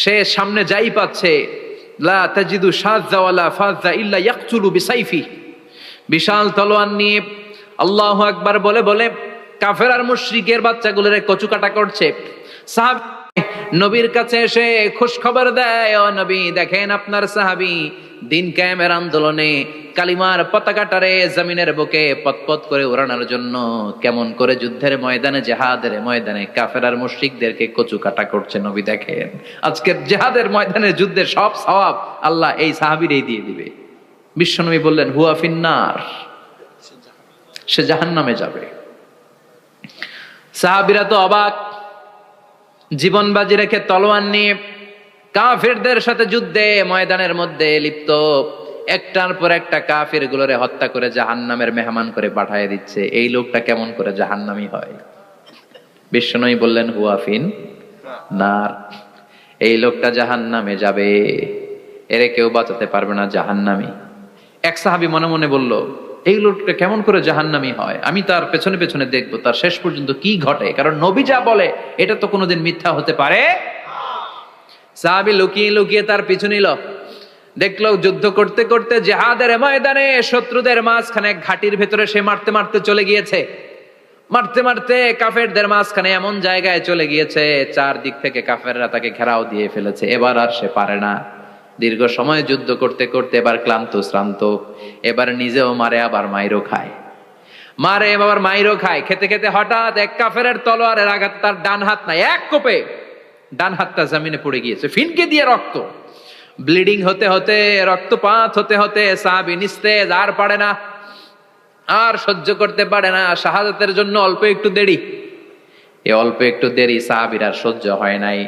সে সামনে যাই পাচ্ছে, লা তাজিদু শাযযা ওয়ালা ফাযযা ইল্লা ইয়াকতুলু বিসাইফি, বিশাল তলোয়ার নিয়ে আল্লাহু আকবার বলে বলে কাফের আর মুশরিকের বাচ্চাগুলোরে কচুকাটা করছে। সাহাবী নবীর কাছে এসে খুশ খবর দেয়, ও নবী দেখেন আপনার সাহাবী দিন কায়েমের আন্দোলনে কালিমার পতাকাটারে জমিনের বুকে পতপত করে উড়ানোর জন্য কেমন করে যুদ্ধের ময়দানে, জিহাদের ময়দানে কাফের আর মুশরিকদেরকে কচুকাটা করছে। নবী দেখেন আজকের জিহাদের ময়দানে যুদ্ধের সব সওয়াব আল্লাহ এই সাহাবীরই দিয়ে দিবে। বিশ্বনবী বললেন, হুয়া ফিন্নার, সে জাহান্নামে যাবে। সাহাবীরা তো অবাক, জীবন বাজি রেখে তলোয়ার নিয়ে কাফেরদের সাথে যুদ্ধে ময়দানের মধ্যে লিপ্ত, একটার পর একটা কাফের গুলোরে হত্যা করে জাহান্নামের মেহমান করে পাঠিয়ে দিচ্ছে। এই লোকটা কেমন করে জাহান্নামী হয়? বিশ্বনবী বললেন, হুয়া ফিন নার, এই লোকটা জাহান্নামে যাবে, এরে কেউ বাঁচাতে পারবে না, জাহান্নামী। এক সাহাবী মনে মনে বলল, এই লোকটা কেমন করে জাহান্নামী হয়, আমি তার পেছনে পেছনে দেখবো তার শেষ পর্যন্ত কি ঘটে, কারণ নবী যা বলে এটা তো কোনোদিন মিথ্যা হতে পারে। সাহাবী লুকিয়ে লুকিয়ে তার পিছু নিল, দেখলো যুদ্ধ করতে করতে জিহাদের ময়দানে শত্রুদের মাঝখানে ঘাটির ভেতরে সে মারতে মারতে চলে গিয়েছে, মারতে মারতে কাফেরদের মাঝখানে এমন জায়গায় চলে গিয়েছে চারদিক থেকে কাফেররা তাকে ঘেরাও দিয়ে ফেলেছে। এবার আর সে পারে না, দীর্ঘ সময় যুদ্ধ করতে করতে এবার ক্লান্ত শ্রান্ত, এবার নিজেও মারে আবার মাইরও খায়, মারে আবার মাইরও খায়। খেতে খেতে হঠাৎ এক কাফেরের তলোয়ারের আঘাত তার ডান হাত নাই, এক কোপে ডান হাতটা জমিনে পড়ে গিয়েছে, ফিনকে দিয়ে রক্ত, ব্লিডিং হতে হতে, রক্তপাত হতে হতে সাহাবী নিস্তেজ, আর পারে না, আর সহ্য করতে পারে না। শাহাদাতের জন্য অল্প একটু দেরি, এই অল্প একটু দেরি সাহাবীর আর সহ্য হয় নাই।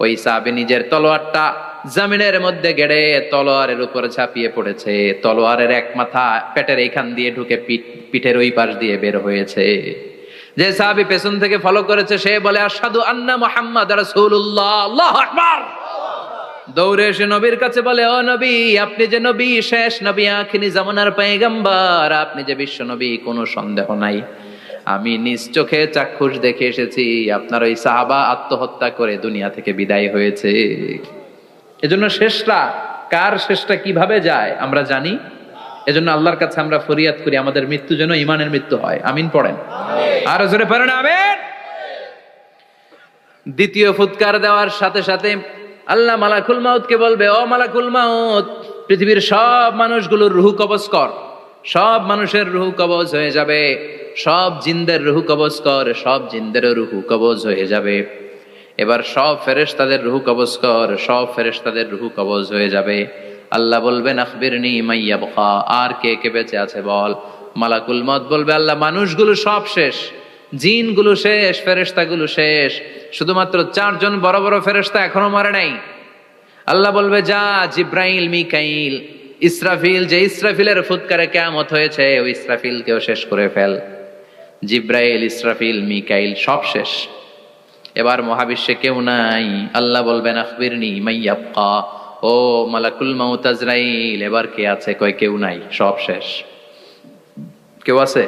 ওই সাহাবী নিজের তলোয়ারটা জমিনের মধ্যে গেড়ে তলোয়ারের উপরে ঝাঁপিয়ে পড়েছে। তলোয়ারের এক মাথা পেটের এইখান দিয়ে ঢুকে পিঠের ওই পাশ দিয়ে বের হয়েছে। যে সাহাবী পেছন থেকে ফলো করেছে সে বলে আশহাদু আন্না মুহাম্মাদ রাসূলুল্লাহ, আল্লাহু আকবার। দৌড়ে এসে নবীর কাছে বলে, ও নবী, আপনি যে নবী, শেষ নবী, আখিরি জামানার পয়গম্বর, আপনি যে বিশ্ব নবী, কোনো সন্দেহ নাই। আমি নিজ চোখে চাক্ষুষ দেখে এসেছি আপনার ওই সাহাবা আত্মহত্যা করে দুনিয়া থেকে বিদায় হয়েছে। এজন্য শেষটা কার, শেষটা কিভাবে যায় আমরা জানি। এজন্য আল্লাহর কাছে আমরা ফরিয়াদ করি আমাদের মৃত্যু যেন ঈমানের মৃত্যু হয়। আমিন পড়েন, আর জোরে পড়েন আমিন। দ্বিতীয় ফুৎকার দেওয়ার সাথে সাথে আল্লাহ মালাকুল মাউতকে বলবে, ও মালাকুল মাউত, পৃথিবীর সব মানুষগুলোর রুহ কবজ কর। সব মানুষের রুহ কবজ হয়ে যাবে। সব জিনদের রুহ কবজ কর। সব জিনদেরও রুহ কবজ হয়ে যাবে। এবার সব ফেরেশতাদের রুহ কবজ কর। সব ফেরেশতাদের রুহ কবজ হয়ে যাবে। আল্লাহ বলবেন আখবিরনি মা ইয়াবকা, আর কে কে বেঁচে আছে বল। মালাকুল মউত বলবে, আল্লাহ মানুষগুলো সব শেষ, জিনগুলো শেষ, ফেরেশতাগুলো শেষ, শুধুমাত্র 4 জন বড় বড় ফেরেশতা এখনো মরে নাই। আল্লাহ বলবে, যা জিব্রাইল, মিকাইল, ইসরাফিল, যে ইসরাফিলের ফুৎকারে কিয়ামত হয়েছে ওই ইসরাফিলকেও শেষ করে ফেল। জিব্রাইল, ইসরাফিল, মিকাইল সব শেষ। এবার মহাবিশ্বে কেউ নাই। আল্লাহ বলবেন আখবিরনি মা ইয়াবকা, ও মালাকুল মাউত আজরাইল, এবার কে আছে? কয় কেউ নাই, সব শেষ। কেউ আছে?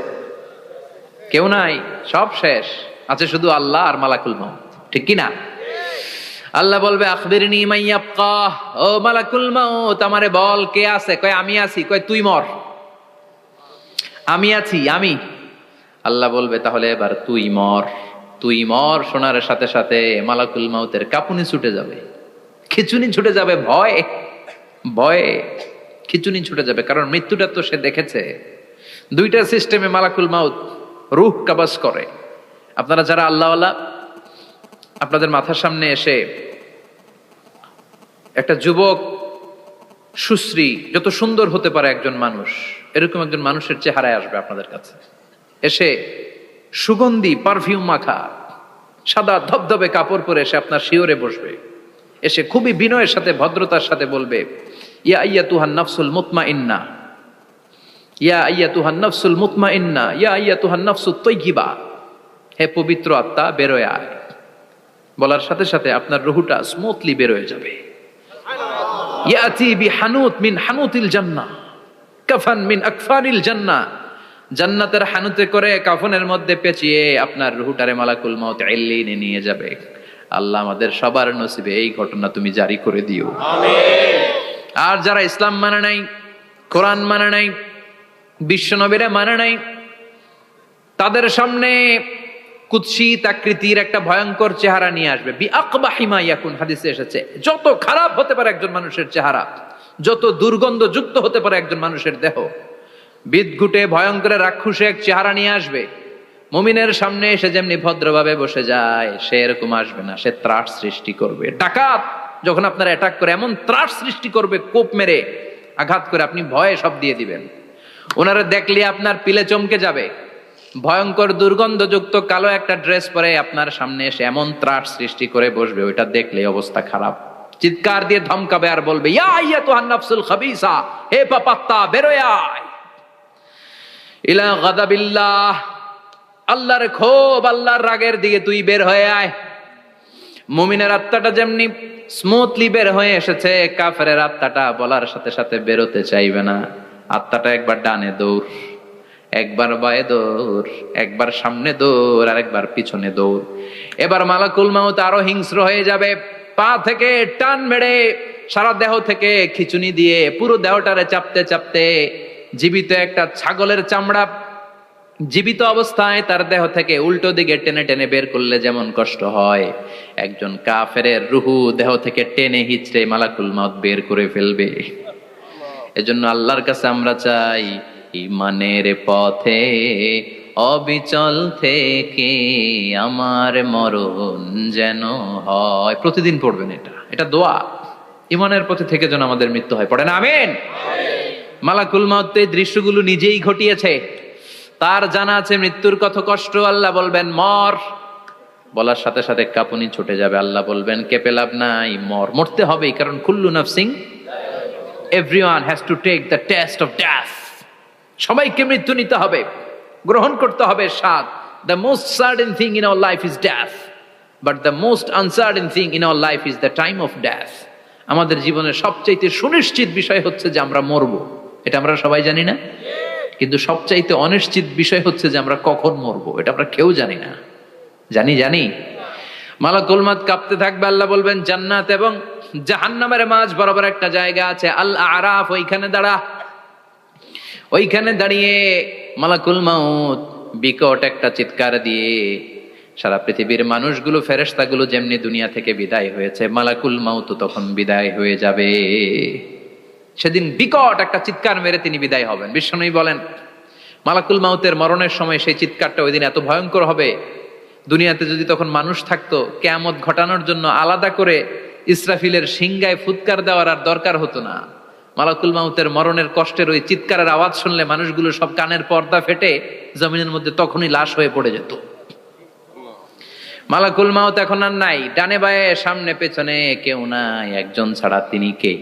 কেউ নাই, সব শেষ। আছে শুধু আল্লাহ আর মালাকুল মাউত, ঠিক কি না? আল্লাহ বলবে আখবিরনি মা ইয়াবকা, ও মালাকুল মাউত, আমারে বল কে আছে? কয় আমি আছি। কয় তুই মর। আমি আছি, আমি। আল্লাহ বলবে তাহলে এবার তুই মর। তুই মর শোনার সাথে সাথে মালাকুল মাউতের কাঁপুনি ছুটে যাবে, খিচুনি ছুটে যাবে, ভয় ভয়ে খিচুনি ছুটে যাবে। কারণ মৃত্যুটা তো সে দেখেছে। দুইটা সিস্টেমে মালাকুল মাউত রূহ কবজ করে। আপনারা যারা আল্লাহওয়ালা, আপনাদের মাথার সামনে এসে একটা যুবক, সুশ্রী, যত সুন্দর হতে পারে একজন মানুষ, এরকম একজন মানুষের চেহারায় আসবে আপনাদের কাছে। এসে সুগন্ধি পারফিউম মাখা সাদা ধবধবে কাপড় পরে এসে আপনার শিওরে বসবে। এসে খুবই বিনয়ের সাথে, ভদ্রতার সাথে বলবে, ইয়া আইয়াতুহান নাফসুল মুতমাইন্না, ইয়া আইয়াতুহান নাফসুল মুতমাইন্না, ইয়া আইয়াতুহান নাফসুত তাইয়্যিবা, হে পবিত্র আত্মা বেরোয় আয়। বলার সাথে সাথে আপনার রুহটা স্মুথলি বেরোয় যাবে। ইয়াতি বিহানুত মিন হানুতিল জান্নাহ, কাফান মিন আকফানিল জান্নাহ, জান্নাতের হানুতে করে কাফনের মধ্যে পেঁচিয়ে আপনার রুহটারে মালাকুল মাউত ইল্লিনে নিয়ে যাবে। আল্লাহ আমাদের সবার নসিবে এই ঘটনা তুমি জারি করে দিও, আমিন। আর যারা ইসলাম মানে নাই, কোরআন মানে নাই, বিশ্ব নবীরে মানে নাই, তাদের সামনে কুৎসিত আকৃতির একটা ভয়ঙ্কর চেহারা নিয়ে আসবে। বিআকবাহি মা ইয়াকুন, হাদিসে এসেছে, যত খারাপ হতে পারে একজন মানুষের চেহারা, যত দুর্গন্ধযুক্ত হতে পারে একজন মানুষের দেহ, বিদঘুটে ভয়ঙ্কর রাক্ষসে এক চেহারা নিয়ে আসবে। মুমিনের সামনে এসে যেমনি ভদ্রভাবে বসে যায়, সে এরকম আসবে না। সে ত্রাস সৃষ্টি করবে। ডাকাত যখন আপনার অ্যাটাক করে এমন ত্রাস সৃষ্টি করবে, কোপ মেরে আঘাত করে আপনি ভয়ে সব দিয়ে দিবেন। ওনারা দেখলে আপনার পিলে চমকে যাবে। ভয়ঙ্কর দুর্গন্ধযুক্ত কালো একটা ড্রেস পরে আপনার সামনে এসে এমন ত্রাস সৃষ্টি করে বসবে, ওইটা দেখলে অবস্থা খারাপ। চিৎকার দিয়ে ধমকাবে আর বলবে, ইয়া আইয়াতুহান নাফসুল খাবিসা, হে পাপাত্তা বেরোয় আয় ইলা গাদাবিল্লাহ, আল্লাহর ক্ষোভ, আল্লাহর রাগের দিকে তুই বের হয়ে আয়। মুমিনের আত্মাটা যেমনি স্মুথলি বের হয়ে এসেছে, কাফেরের আত্মাটা বলার সাথে সাথে বেরোতে চাইবে না। আত্মাটা একবার ডানে দৌড়, একবার বায়ে দৌড়, একবার সামনে দৌড়, আর একবার পিছনে দৌড়। এবার মালাকুল মাউত আরো হিংস্র হয়ে যাবে। পা থেকে টান মেরে সারা দেহ থেকে খিচুনি দিয়ে পুরো দেহটারে চাপতে চাপতে জীবিত একটা ছাগলের চামড়া জীবিত অবস্থায় তার দেহ থেকে উল্টো দিকে টেনে টেনে বের করলে যেমন কষ্ট হয়, একজন কাফেরের রুহু দেহ থেকে টেনে হিচড়ে মালাকুল মাউত বের করে ফেলবে। এজন্য আল্লাহর কাছে আমরা চাই, ঈমানের পথে অবিচল থেকে আমার মরণ যেন হয়। প্রতিদিন পড়বেন এটা দোয়া। ঈমানের পথে থেকে যেন আমাদের মৃত্যু হয়। পড়েন আমিন। মালাকুল মাউত এই দৃশ্যগুলো নিজেই ঘটিয়েছে। তার জানা আছে মৃত্যুর কত কষ্ট। আল্লাহ বলবেন মর, বলার সাথে সাথে কাঁপুনি ছুটে যাবে। আল্লাহ বলবেন কেঁপে লাভ নাই, মরতে হবেই, কারণ কুল্লু নাফসিন, everyone has to take the test of death. সবাইকে মৃত্যু নিতে হবে, গ্রহণ করতে হবে স্বাদ। The most certain thing in our life is death, but the most uncertain thing in our life is the time of death. আমাদের জীবনের সবচাইতে সুনিশ্চিত বিষয় হচ্ছে যে আমরা মরবো, এটা আমরা সবাই জানি না। কিন্তু সবচাইতে অনিশ্চিত বিষয় হচ্ছে যে আমরা কখন মরবো, এটা আমরা কেউ জানি না। জানি মালাকুল মউত কাঁপতে থাকবে। আল্লাহ বলবেন জান্নাত এবং জাহান্নামের মাঝ বরাবর একটা জায়গা আছে, আল আরাফ, ওইখানে দাঁড়া। ওইখানে দাঁড়িয়ে মালাকুল মউত বিকট একটা চিৎকার দিয়ে সারা পৃথিবীর মানুষগুলো, ফেরেশতাগুলো যেমনি দুনিয়া থেকে বিদায় হয়েছে, মালাকুল মউত তখন বিদায় হয়ে যাবে। সেদিন বিকট একটা চিৎকার মেরে তিনি বিদায় হবেন। বিশ্বনবী বলেন মালাকুল মউতের মরণের সময় সেই চিৎকারটা ওই দিন এত ভয়ঙ্কর হবে, দুনিয়াতে যদি তখন মানুষ থাকতো, কিয়ামত ঘটানোর জন্য আলাদা করে ইসরাফিলের সিংগায় ফুৎকার দেওয়ার আর দরকার হতো না। মালাকুল মউতের মরণের কষ্টের ওই চিৎকারের আওয়াজ শুনলে মানুষগুলো সব কানের পর্দা ফেটে জমিনের মধ্যে তখনই লাশ হয়ে পড়ে যেত। মালাকুল মউত এখন আর নাই, ডানে বায়ে সামনে পেছনে কেউ নাই, একজন ছাড়া, তিনি কে?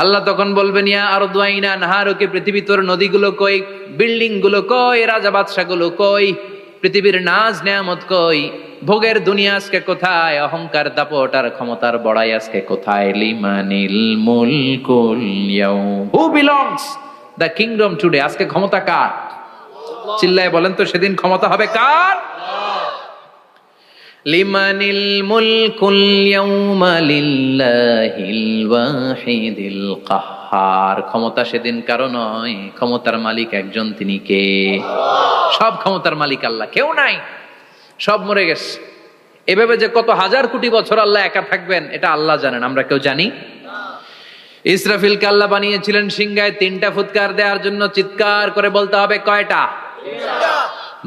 আল্লাহ তখন বলবেন ইয়া আরদু আইনা নাহারুকি, পৃথিবী তোর নদীগুলো কই, বিল্ডিং গুলো কই, রাজা বাদশা গুলো কই, পৃথিবীর নাজ নেয়ামত কই, ভোগের দুনিয়া আজকে কোথায়, অহংকার দাপট আর ক্ষমতার বড়াই আজকে কোথায়? লিমানিল মুলকুল ইয়াউম, who belongs the kingdom today, আজকে ক্ষমতা কার? চিল্লায় বলেন তো সেদিন ক্ষমতা হবে কার? লিমানিল মুলকুল ইয়াউমা লিল্লাহিল ওয়াহিদিল কাহ্হার, ক্ষমতা সেদিন কারো নয়, ক্ষমতার মালিক একজন, তিনি কে? সব ক্ষমতার মালিক আল্লাহ, কেউ নাই, সব মরে গেছে। এভাবে যে কত হাজার কোটি বছর আল্লাহ একা থাকবেন এটা আল্লাহ জানেন, আমরা কেউ জানি? ইসরাফিলকে আল্লাহ বানিয়েছিলেন সিংহায় 3টা ফুৎকার দেওয়ার জন্য, চিৎকার করে বলতে হবে কয়টা?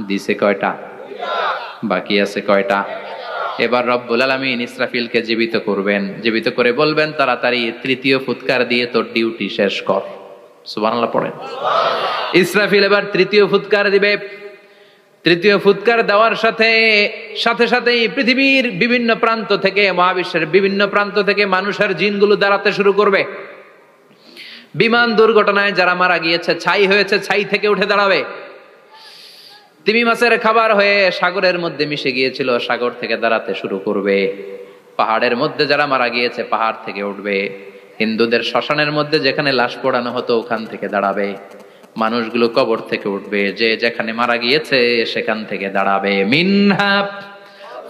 দিছে কয়টা? বাকি আছে কয়টা? এবার রব্বুল আলামিন ইসরাফিলকে জীবিত করবেন, জীবিত করে বলবেন তাড়াতাড়ি 3য় ফুৎকার দিয়ে তোর ডিউটি শেষ কর। সুবহানাল্লাহ পড়েন। ইসরাফিল এবার 3য় ফুৎকার দিবে। 3য় ফুৎকার দেওয়ার সাথে সাথেই পৃথিবীর বিভিন্ন প্রান্ত থেকে, মহাবিশ্বের বিভিন্ন প্রান্ত থেকে মানুষের জিনগুলো দাঁড়াতে শুরু করবে। বিমান দুর্ঘটনায় যারা মারা গিয়েছে, ছাই হয়েছে, ছাই থেকে উঠে দাঁড়াবে। তিমি মাছের খাবার হয়ে সাগরের মধ্যে মিশে গিয়েছিল, সাগর থেকে দাঁড়াতে শুরু করবে। পাহাড়ের মধ্যে যারা মারা গিয়েছে, পাহাড় থেকে উঠবে। হিন্দুদের শ্মশানের মধ্যে যেখানে লাশ পোড়ানো হতো, ওখান থেকে দাঁড়াবে। মানুষগুলো কবর থেকে উঠবে, যে যেখানে মারা গিয়েছে সেখান থেকে দাঁড়াবে। মিনহা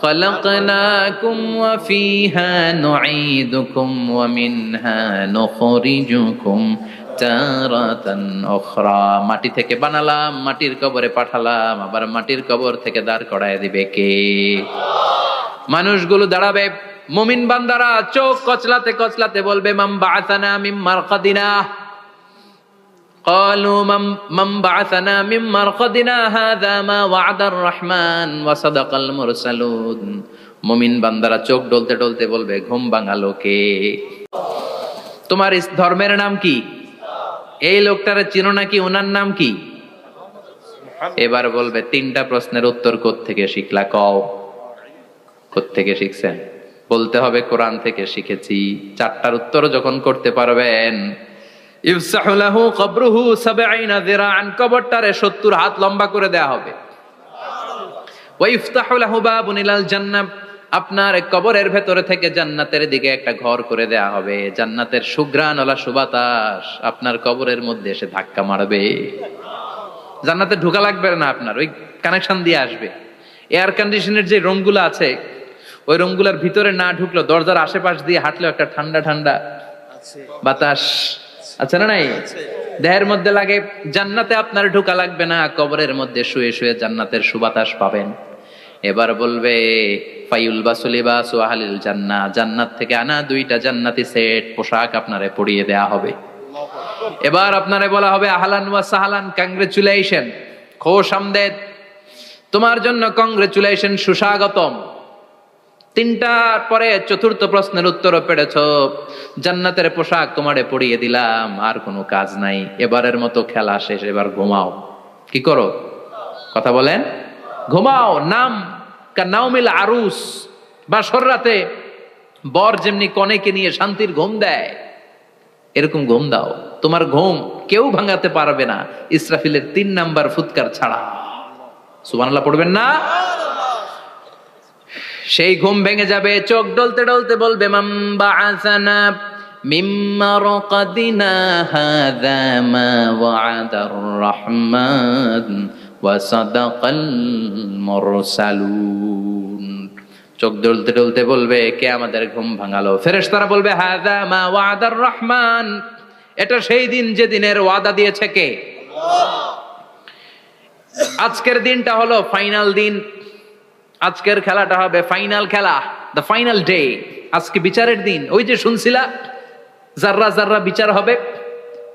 খালাকনাকুম ওয়া ফিহা নুঈদুকুম ওয়া মিনহা নুখরিজুকুম তারাতান উখরা, মাটি থেকে বানালাম, মাটির কবরে পাঠালাম, আবার মাটির কবর থেকে দাঁড় করায় দিবে কে? মানুষগুলো দাঁড়াবে। মুমিন বান্দারা চোখ কচলাতে কচলাতে বলবে মান বাআসানা মিন মারকাদিনা, قالوا من بعثنا من مرقدنا هذا ما وعد الرحمن وصدق المرسلون। মুমিন বান্দারা চোখ ডলতে ডলতে বলবে ঘুম ভাঙালো কে? তোমার ধর্মের নাম কি? এই লোকটারে চিনো নাকি? ওনার নাম কি? এবার বলবে 3টা প্রশ্নের উত্তর কোত্থেকে শিখলা? কও কোত্থেকে শিখছেন? বলতে হবে কোরআন থেকে শিখেছি। 4টার উত্তর যখন করতে পারবেন, ইফসাহু লাহু কবরুহু 70 যিরাআন, কবরটারে 70 হাত লম্বা করে দেয়া হবে। ওয়া ইফতাহু লাহু বাবুন ইলাল জান্নাহ, আপনার কবরের ভেতরে থেকে জান্নাতের দিকে একটা ঘর করে দেয়া হবে। জান্নাতের সুঘ্রাণওয়ালা সুবাতাস আপনার কবরের মধ্যে এসে ধাক্কা মারবে। জান্নাতে ঢোকা লাগবে না, আপনার ওই কানেকশন দিয়ে আসবে। এয়ার কন্ডিশনের যে রুমগুলো আছে, ওই রুমগুলোর ভিতরে না ঢুকলো, দরজার আশেপাশ দিয়ে হাঁটলেও একটা ঠান্ডা ঠান্ডা বাতাস আছে না নাই? দেহের মধ্যে লাগে। জান্নাতে আপনার ঢোকা লাগবে না, কবরের মধ্যে শুয়ে শুয়ে জান্নাতের সুবাতাস পাবেন। এবার বলবে ফায়ুলবাসু লিবাসু আহলিল জান্নাহ, জান্নাত থেকে আনা 2টা জান্নাতি সেট পোশাক আপনারে পরিয়ে দেয়া হবে। এবার আপনারে বলা হবে আহলান ওয়া সাহলান, কংগ্রেচুলেশন, খোশ আমদেদ, তোমার জন্য কংগ্রেচুলেশন, সুস্বাগতম। 3টার পরে 4র্থ প্রশ্নের উত্তরও পেরেছ, জান্নাতের পোশাক তোমারে পরিয়ে দিলাম, আর কোনো কাজ নাই, এবারের মতো খেলা শেষ, এবার ঘুমাও। কি করো? কথা বলেন। ঘুমাও, নাম। কানাউমিল আরুস, বাসর রাতে বর যেমনি কনেকে নিয়ে শান্তির ঘুম দেয়, এরকম ঘুম দাও। তোমার ঘুম কেউ ভাঙাতে পারবে না ইসরাফিলের 3 নাম্বার ফুৎকার ছাড়া। সুবহানাল্লাহ পড়বেন না? সেই ঘুম ভেঙে যাবে, চোখ ডলতে ডলতে বলবে মান বাআসানা মিন মারকাদিনা হাযা মা ওয়া'দার রাহমান ওয়া সাদাকাল মুরসালুন। চোখ ডলতে ডলতে বলবে, কে আমাদের ঘুম ভাঙালো? ফেরেশতারা বলবে হাযা মা ওয়া'দার রাহমান, এটা সেই দিন যে দিনের ওয়াদা দিয়েছে কে? আল্লাহ। আজকের দিনটা হলো ফাইনাল দিন, আজকের খেলাটা হবে ফাইনাল খেলা, দ্য ফাইনাল ডে। আজকে বিচারের দিন। ওই যে শুনছিলা জাররা জাররা বিচার হবে,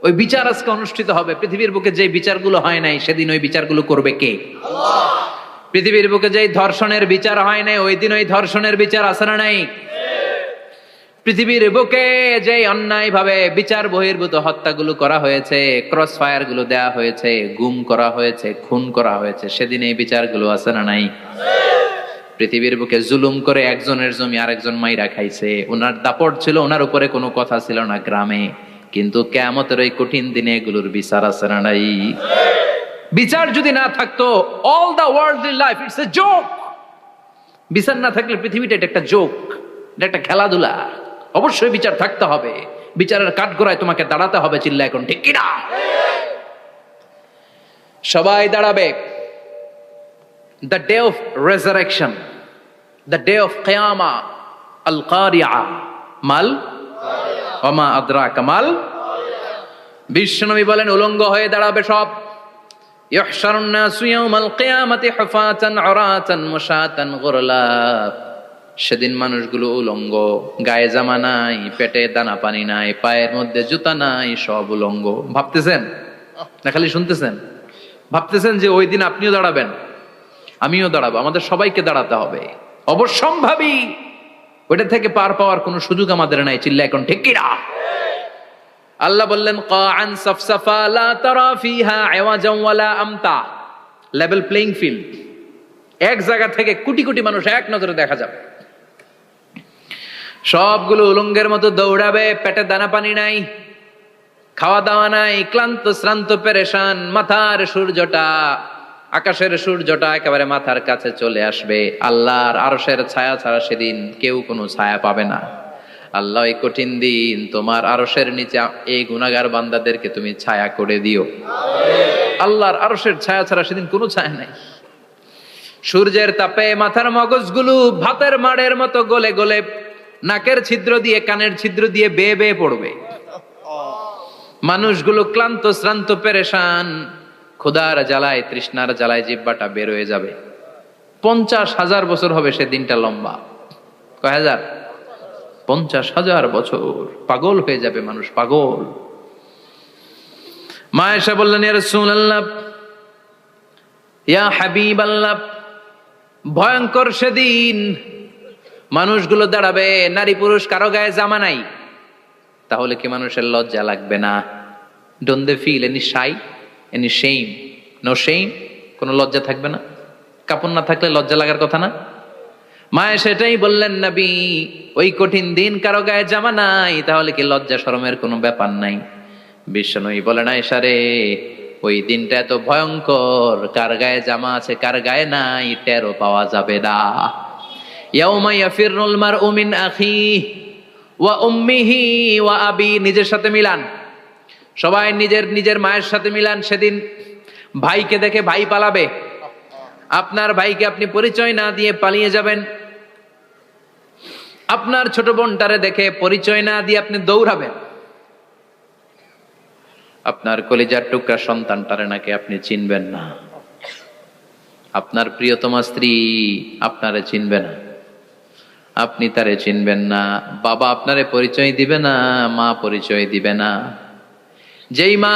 ওই বিচার আজকে অনুষ্ঠিত হবে। পৃথিবীর বুকে যে বিচারগুলো হয় নাই সেদিন ওই বিচারগুলো করবে কে? আল্লাহ। পৃথিবীর বুকে যে ধর্ষণের বিচার হয় নাই ওই দিন ওই ধর্ষণের বিচার আছে না নাই? পৃথিবীর বুকে যে অন্যায় ভাবে বিচার বহির্ভূত হত্যাগুলো করা হয়েছে, ক্রস ফায়ার গুলো দেয়া হয়েছে, গুম করা হয়েছে, খুন করা হয়েছে, সেদিন এই বিচারগুলো আছে না নাই? পৃথিবীর বুকে জুলুম করে একজনের জমি আরেকজন মাইরা খাইছে, ওনার দাপট ছিল, ওনার উপরে কোনো কথা ছিল না গ্রামে, কিন্তু কিয়ামতের ওই কঠিন দিনে এগুলোর বিচার আছে না নাই? বিচার যদি না থাকতো, all the worldly life it's a joke. বিচার না থাকলে পৃথিবীটা এটা একটা জোক, এটা একটা খেলাধুলা। অবশ্যই বিচার থাকতে হবে, বিচারের কাঠগড়ায় তোমাকে দাঁড়াতে হবে। চিল্লা এখন ঠিক কিনা? সবাই দাঁড়াবে। The day of resurrection, the day of কিয়ামা, আল কারিআ মাল ওয়া মা আদরাকা মাল। বিশ্বনবী বলেন উলঙ্গ হয়ে দাঁড়াবে সব। ইহশারুন নাসু ইয়াউমাল কিয়ামাতি হুফাতান উরাতান মুশাতান গুরলা। সেদিন মানুষগুলো উলঙ্গ, গায়ে জামা নাই, পেটে দানা পানি নাই, পায়ের মধ্যে জুতা নাই, সব উলঙ্গ। ভাবতেছেন না খালি শুনতেছেন? ভাবতেছেন যে ওই দিন আপনিও দাঁড়াবেন, আমিও দাঁড়াবো, আমাদের সবাইকে দাঁড়াতে হবে। অবশ্যম্ভাবী, ওইটা থেকে পার পাওয়ার কোনো সুযোগ আমাদের নাই। চিল্লা এখন ঠিক কিনা? আল্লাহ বললেন কাআন সাফসাফা লা তারা ফিহা আওয়াজান ওয়ালা আমতা, লেভেল প্লেইং ফিল্ড। এক জায়গা থেকে কোটি কোটি মানুষ এক নজরে দেখা যাবে। সবগুলো উলঙ্গের মতো দৌড়াবে, পেটে দানা পানি নাই, খাওয়া দাওয়া নাই, ক্লান্ত শ্রান্ত পেরেশান। মাথার সূর্যটা, আকাশের সূর্যটা একেবারে মাথার কাছে চলে আসবে। আল্লাহর আরশের ছায়া ছাড়া সেদিন কেউ কোনো ছায়া পাবে না। আল্লাহ এই কঠিন দিন তোমার আরশের নিচে এই গুনাহগার বান্দাদেরকে তুমি ছায়া করে দিও। আল্লাহর আরশের ছায়া ছাড়া সেদিন কোনো ছায়া নাই। সূর্যের তাপে মাথার মগজগুলো ভাতের মাড়ের মতো গলে গলে নাকের ছিদ্র দিয়ে কানের ছিদ্র দিয়ে বেয়ে বেয়ে পড়বে। মানুষগুলো ক্লান্ত শ্রান্ত পেরেশান, ক্ষুধার জ্বালায় তৃষ্ণার জ্বালায় জিহ্বাটা বের হয়ে যাবে। 50,000 বছর হবে সেদিনটা লম্বা। কয় হাজার? 50,000 বছর। পাগল হয়ে যাবে মানুষ, পাগল। মা আয়েশা বললেন ইয়া রাসূলুল্লাহ, ইয়া হাবিবাল্লাহ, ভয়ঙ্কর সেদিন মানুষগুলো দাঁড়াবে, নারী পুরুষ কারো গায়ে জামা নাই, তাহলে কি মানুষের লজ্জা লাগবে না? Don't they feel any shy, any shame? No shame, কোনো লজ্জা থাকবে না? কাপড় না থাকলে লজ্জা লাগার কথা না? মায়ে সেটাই বললেন নবী, ওই কঠিন দিন কারো গায়ে জামা নাই, তাহলে কি লজ্জা শরমের কোনো ব্যাপার নাই? বিশ্বনবী বলেন আয়েশা রে, ওই দিনটা এত ভয়ঙ্কর, কার গায়ে জামা আছে কার গায়ে নাই টেরও পাওয়া যাবে না। ইয়াউমা ইয়াফিরুল মারউ মিন আখিহি ওয়া উম্মিহি ওয়া আবি, নিজের সাথে মিলান, সবাই নিজের নিজের মায়ের সাথে মিলান। সেদিন ভাইকে দেখে ভাই পালাবে, আপনার ভাইকে আপনি পরিচয় না দিয়ে পালিয়ে যাবেন। আপনার ছোট বোনটারে দেখে পরিচয় না দিয়ে আপনি দৌড়াবেন। আপনার কলিজার টুকরা সন্তানটারে নাকি আপনি চিনবেন না। আপনার প্রিয়তমা স্ত্রী আপনারে চিনবে না, আপনি তারে চিনবেন না। বাবা আপনারে পরিচয় দিবে না, মা পরিচয় দিবে না। যেই মা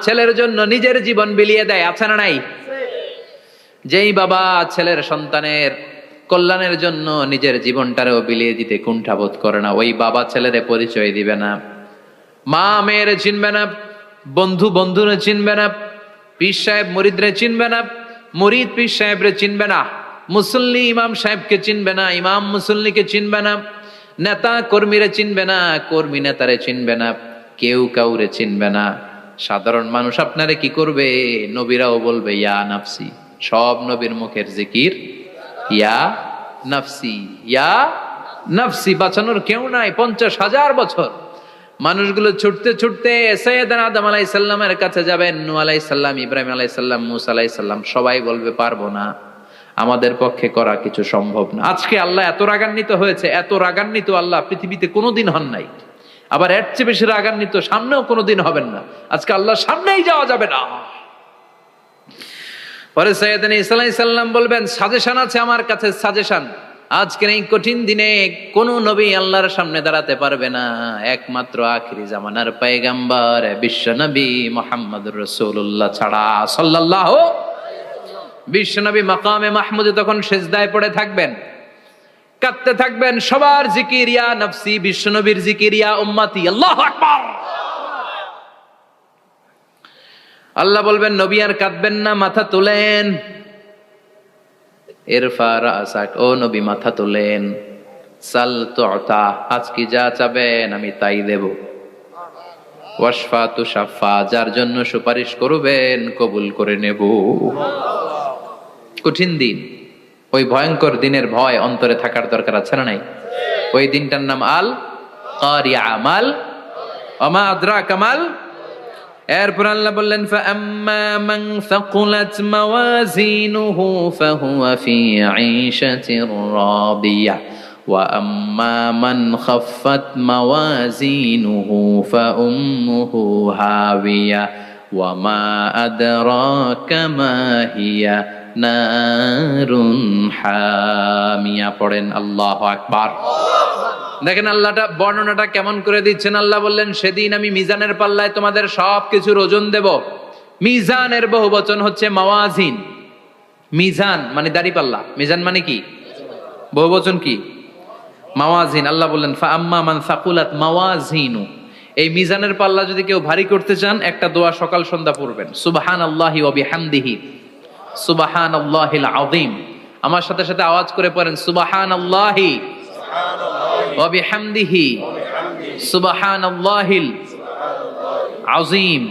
ছেলের জন্য নিজের জীবন বিলিয়ে দেয়, আছে না নাই? যেই বাবা ছেলের সন্তানের কল্যাণের জন্য নিজের জীবনটারেও বিলিয়ে দিতে কুণ্ঠাবোধ করে না, ওই বাবা ছেলেরে পরিচয় দিবে না। মা মেয়েরে চিনবে না, বন্ধু বন্ধুরে চিনবে না, পীর সাহেব মুরিদরে চিনবে না, মুরিদ পীর সাহেবরে চিনবে না। মুসল্লি ইমাম সাহেবকে চিনবে না, ইমাম মুসল্লিকে চিনবে না, নেতা কর্মীরে চিনবে না, কর্মী নেতারে চিনবে না, কেউ কাউরে চিনবে না। সাধারণ মানুষ আপনারে কি করবে? নবীরাও বলবে ইয়া নাফসি। সব নবীর মুখের জিকির ইয়া নাফসি, ইয়া নাফসি। বাঁচানোর কেউ নাই। 50,000 বছর মানুষগুলো ছুটতে ছুটতে সাইয়েদনা আদম আলাইহিস সালামের কাছে যাবেন, নূহ আলাইহিস সালাম, ইব্রাহিম আলাইহিস সালাম, মূসা আলাইহিস সালাম। সবাই বলবে পারবো না, আমাদের পক্ষে করা কিছু সম্ভব না। আজকে আল্লাহ এত রাগান্বিত হয়েছে, এত রাগান্বিত আল্লাহ পৃথিবীতে কোনোদিন হন নাই। আবার এর চেয়ে বেশি রাগান্বিত সামনেও কোনোদিন হবেন না। আজকে আল্লাহর সামনেই যাওয়া যাবে না। পরে সাইয়েদনা ঈসা আলাইহিস সালাম বলবেন, সাজেশন আছে আমার কাছে, সাজেশন। আজকের এই কঠিন দিনে কোন নবী আল্লাহর সামনে দাঁড়াতে পারবে না, একমাত্র আখিরি জামানার পয়গম্বর বিশ্ব নবী মুহাম্মদুর রাসূলুল্লাহ ছাড়া সাল্লাল্লাহু। বিশ্ব নবী মাকামে মাহমুদে তখন সিজদায় পড়ে থাকবেন, কাঁদতে থাকবেন। সবার জিকির ইয়া নফসি, বিশ্ব নবীর জিকির ইয়া উম্মতি। আল্লাহু আকবার। আল্লাহ বলবেন নবী আর কাঁদবেন না, মাথা তোলেন। ইরফা রাসাক, ও নবী মাথা তোলেন। সাল তুতা, আজকে যা চাবেন আমি তাই দেব। ওয়াশফা তুশাফা, যার জন্য সুপারিশ করবেন কবুল করে নেব। কঠিন দিন, ওই ভয়ঙ্কর দিনের ভয় অন্তরে থাকার দরকার আছে না নাই? ওই দিনটার নাম আল কারিয়া, মাল ওমা আদরাকা মাল। এরপর আল্লাহ বললেন ফাআম্মা মান সাকুলাত মাওয়াজিনুহু ফাহুয়া ফি ঈশাতির রাদিয়া ওয়া আম্মা মান খাফফাত মাওয়াজিনুহু ফাউম্মুহু হাবিয়া ওয়া মা আদরাকা মা হিয়া নারুন হামিয়া। পড়েন আল্লাহু আকবার। দেখেন আল্লাহটা বর্ণনাটা কেমন করে দিচ্ছেন। আল্লাহ বললেন সেদিন আমি মিজানের পাল্লায় তোমাদের সবকিছুর ওজন দেব। মিজানের বহু বচন হচ্ছে মাওয়াজিন। মিজান মানে দাড়ি পাল্লা, মিজান মানে কি? বহু বচন কি? মাওয়াজিন। আল্লাহ বললেন ফাআম্মা মান সাকুলাত মাওয়াজিনু, এই মিজানের পাল্লা যদি কেউ ভারী করতে চান, একটা দোয়া সকাল সন্ধ্যা পড়বেন, সুবহানাল্লাহি ওয়া বিহামদিহি সুবহানাল্লাহিল আযীম। আমার সাথে সাথে আওয়াজ করে পড়েন সুবহানাল্লাহি ওয়া বিহামদিহি সুবহানাল্লাহিল আযীম,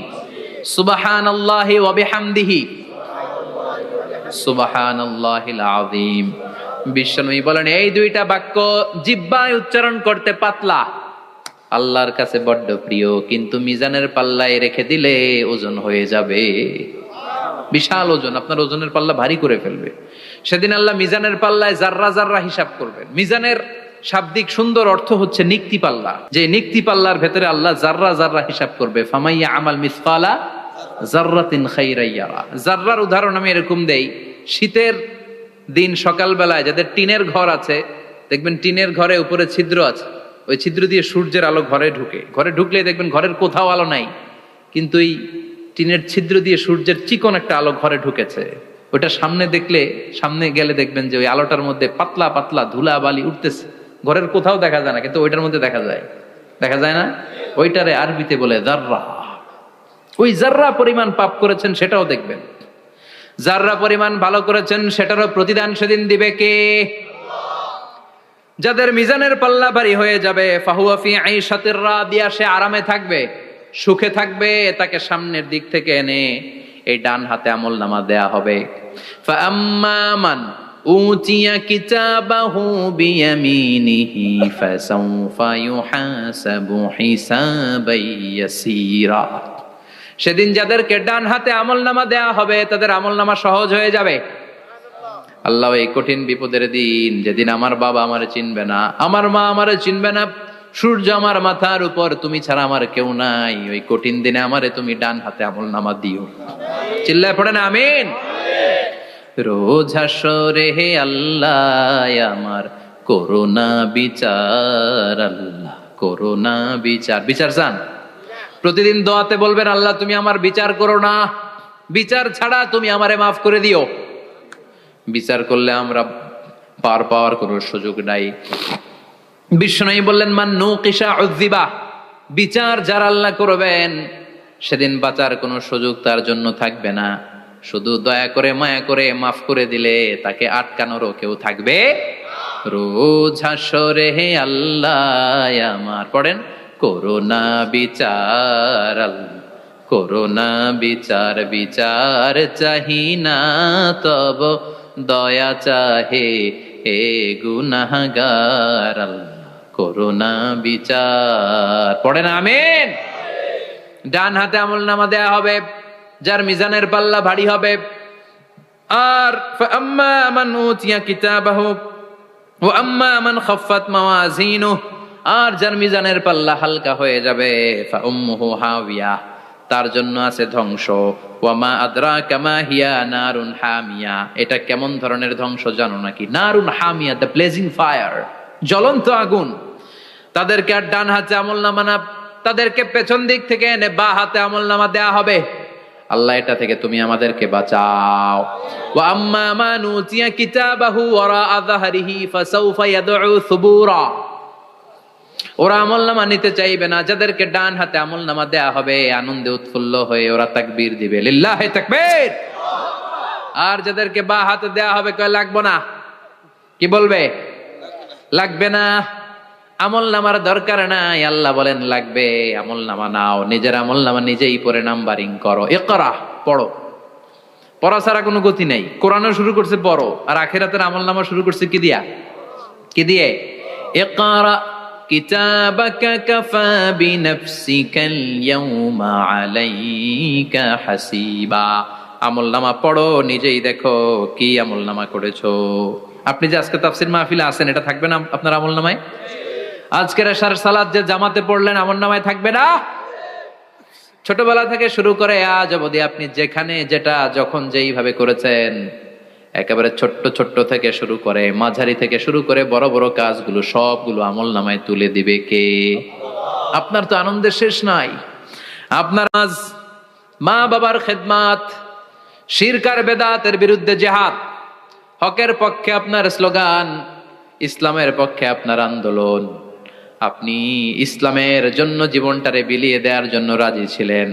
সুবহানাল্লাহি ওয়া বিহামদিহি সুবহানাল্লাহিল আযীম। বিশ্বনবী বলেন এই দুইটা বাক্য জিহ্বায় উচ্চারণ করতে পাতলা, আল্লাহর কাছে বড্ড প্রিয়, কিন্তু মিজানের পাল্লায় রেখে দিলে ওজন হয়ে যাবে, বিশাল ওজন, আপনার ওজনের পাল্লা ভারী করে ফেলবে। সেদিন আল্লাহ মিজানের পাল্লায় জাররা জাররা হিসাব করবেন। মিজানের শাব্দিক সুন্দর অর্থ হচ্ছে নিক্তি পাল্লা, যে নিক্তি পাল্লার ভেতরে আল্লাহ জাররা জাররা হিসাব করবে। ফামাইয়া আমাল মিসকালা জাররাতিন খাইরান ইয়ারা। জাররার উদাহরণ আমি এরকম দেই, শীতের দিন সকালবেলায় যাদের টিনের ঘর আছে, দেখবেন টিনের ঘরে উপরে ছিদ্র আছে, ওই ছিদ্র দিয়ে সূর্যের আলো ঘরে ঢুকে। ঘরে ঢুকলে দেখবেন ঘরের কোথাও আলো নাই, কিন্তু এই টিনের ছিদ্র দিয়ে সূর্যের চিকন একটা আলো ঘরে ঢুকেছে। ওটা সামনে দেখলে, সামনে গেলে দেখবেন যে ওই আলোটার মধ্যে পাতলা পাতলা ধুলা বালি উঠতেছে, ঘরের কোথাও দেখা যায় না, কিন্তু ওইটার মধ্যে দেখা যায়। দেখা যায় না? ওইটারে আরবিতে বলে জাররা। ওই জাররা পরিমাণ পাপ করেছেন সেটাও দেখবেন, জাররা পরিমাণ ভালো করেছেন সেটারও প্রতিদান সেদিন দিবে কে? যাদের মিজানের পাল্লা ভারী হয়ে যাবে, ফাহুয়া ফি আইশাতির রাদিয়া, সে আরামে থাকবে, সুখে থাকবে। তাকে সামনের দিক থেকে এনে এই ডান হাতে আমলনামা দেয়া হবে। ফাআম্মা মান উতিয়া কিতাবাহু বিয়ামিনিহি ফাসাউফা ইউহাসাবু হিসাবান ইয়াসীরা। সেদিন যাদেরকে ডান হাতে আমলনামা দেয়া হবে তাদের আমলনামা সহজ হয়ে যাবে। আল্লাহ এই কঠিন বিপদের দিন, যেদিন আমার বাবা আমারে চিনবে না, আমার মা আমারে চিনবে না, সূর্য আমার মাথার উপর, তুমি ছাড়া আমার কেউ নাই, ওই কঠিন দিনে আমারে তুমি ডান হাতে আমলনামা দিও। চিল্লায় পড়েন আমিন। রোজ হাসরে হে আল্লাহ আমার করোনা বিচার, আল্লাহ করোনা বিচার। বিচার চান? প্রতিদিন দোয়াতে বলবেন আল্লাহ তুমি আমার বিচার করো না, বিচার ছাড়া তুমি আমারে মাফ করে দিও। বিচার করলে আমরা পার পাওয়ার কোনো সুযোগ নাই। বিষ্ণু বললেন মান নুকিশা উযিবা, বিচার যারা আল্লাহ করবেন সেদিন বাঁচার কোনো সুযোগ তার জন্য থাকবে না। শুধু দয়া করে মায়া করে মাফ করে দিলে তাকে আটকানোরও কেউ থাকবে রোজ হাসরে হে আল্লাহ আমার পড়েন করোনা বিচার আল্লাহ করোনা বিচার বিচার চাহি না তব দয়া চাহে হে গুনাহগার আল্লাহ করোনা বিচার পড়েন আমিন। ডান হাতে আমলনামা দেয়া হবে যার মিজানের পাল্লা ভারী হবে। আর ফাআম্মা মান উতিয়া কিতাবাহু ওয়া আম্মা মান খাফফাত মাওয়াজিনুহু আর যার মিজানের পাল্লা হালকা হয়ে যাবে ফাউম্মুহু হাওিয়া তার জন্য আছে ধ্বংস। ওয়া মা আদরাকা মা হিয়া নারুন হামিয়া এটা কেমন ধরনের ধ্বংস জানো নাকি? নারুন হামিয়া দ্য ব্লেজিং ফায়ার জ্বলন্ত আগুন। তাদেরকে আর ডান হাতে আমলনামা না তাদেরকে পেছন দিক থেকে এনে বা হাতে আমলনামা দেয়া হবে। আল্লাহ এটা থেকে তুমি আমাদেরকে বাঁচাও। ওয়া আম্মা মান উতিয়া কিতাবাহু ওয়ারা যাহরিহি ফাসাউফা ইয়াদউ সুবুরা ওরা আমলনামা নিতে চাইবে না। যাদেরকে ডান হাতে আমলনামা দেয়া হবে আনন্দে উৎফুল্ল হয়ে ওরা তাকবীর দিবে লিল্লাহি তাকবীর। আর যাদেরকে বা হাতে দেয়া হবে কয় লাগবে না, কি বলবে? লাগবে না, আমলনামার দরকার নাই। আল্লাহ বলেন লাগবে, আমলনামা নাও, নিজের আমলনামা নিজেই পড়ে নাম্বারিং করো। ইকরা পড়ো, পড়া ছাড়া কোনো গতি নেই। কোরআনও শুরু করছে পড়ো, আর আখিরাতের আমলনামা শুরু করছে কি দিয়া? কি দিয়ে? ইকরা কিতাবাকা কাফা বিনাফসিকাল ইয়াউমা আলাইকা হাসিবা। আমলনামা পড়ো, নিজেই দেখো কি আমলনামা করেছো। আপনি যে আজকে তাফসীর মাহফিলে আছেন এটা থাকবে না আপনার আমলনামায়? আজকের এশার সালাত যে জামাতে পড়লেন আমলনামায় থাকবে না? ছোটবেলা থেকে শুরু করে আজ অবধি আপনি যেখানে যেটা যখন যেইভাবে করেছেন, একেবারে ছোট্ট ছোট্ট থেকে শুরু করে মাঝারি থেকে শুরু করে বড় বড় কাজগুলো সবগুলো আমলনামায় তুলে দিবে কে? আপনার তো আনন্দের শেষ নাই। আপনার আজ মা বাবার খেদমাত, শিরক আর বেদাতের বিরুদ্ধে জিহাদ, হকের পক্ষে আপনার স্লোগান, ইসলামের পক্ষে আপনার আন্দোলন। আপনি ইসলামের জন্য জীবনটারে বিলিয়ে দেওয়ার জন্য রাজি ছিলেন।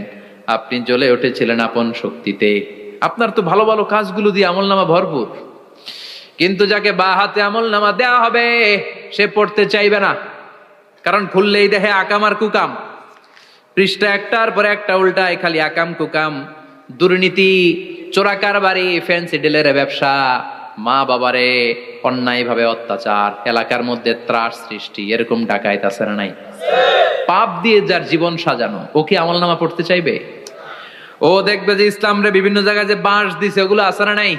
আপনি জ্বলে উঠেছিলেন আপন শক্তিতে। আপনার তো ভালো ভালো কাজগুলো দিয়ে আমলনামা ভরপুর। কিন্তু যাকে বা হাতে আমলনামা দেয়া হবে সে পড়তে চাইবে না, কারণ খুললেই দেখে আকাম আর কুকাম। পৃষ্ঠা একটার পরে একটা উল্টায় খালি আকাম কুকাম, দুর্নীতি, চোরা কারবারি, ফ্যান্সি ডিলের ব্যবসা, মা বাবারে অন্যায় ভাবে অত্যাচার, এলাকার মধ্যে ত্রাস সৃষ্টি, এরকম ডাকাইত আছে না নাই? পাপ দিয়ে যার জীবন সাজানো, ও কি আমলনামা পড়তে চাইবে? ও দেখবে যে ইসলামরে বিভিন্ন জায়গায় যে বাঁশ দিছে ওগুলো আছে না নাই?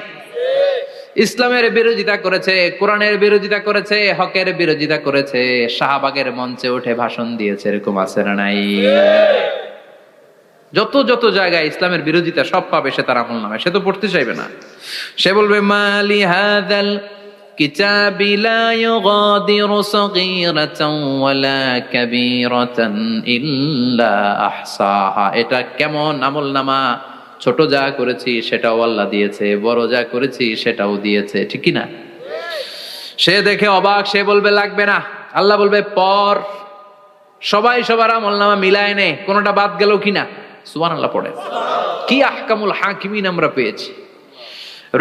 ইসলামের বিরোধিতা করেছে, কোরআনের বিরোধিতা করেছে, হকের বিরোধিতা করেছে, শাহবাগের মঞ্চে উঠে ভাষণ দিয়েছে, এরকম আছে না নাই? যত যত জায়গায় ইসলামের বিরোধিতা সব পাবে সে তার আমলনামায়, সে তো পড়তে চাইবে না। সে বলবে মালি হাযাল কিতাবি লা ইউগাদিরু সাগীরাতান ওয়ালা কাবীরাতান ইল্লা আহসাহা। এটা কেমন আমলনামা? ছোট যা করেছি সেটাও আল্লাহ দিয়েছে, বড় যা করেছি সেটাও দিয়েছে, ঠিক কি না? সে দেখে অবাক, সে বলবে লাগবে না। আল্লাহ বলবে পর, সবাই সবার আমলনামা মিলায় নে, কোনটা বাদ গেল কিনা। সুবহানাল্লাহ পড়ে। কি আহকামুল হাকিমিন আমরা পেয়েছি।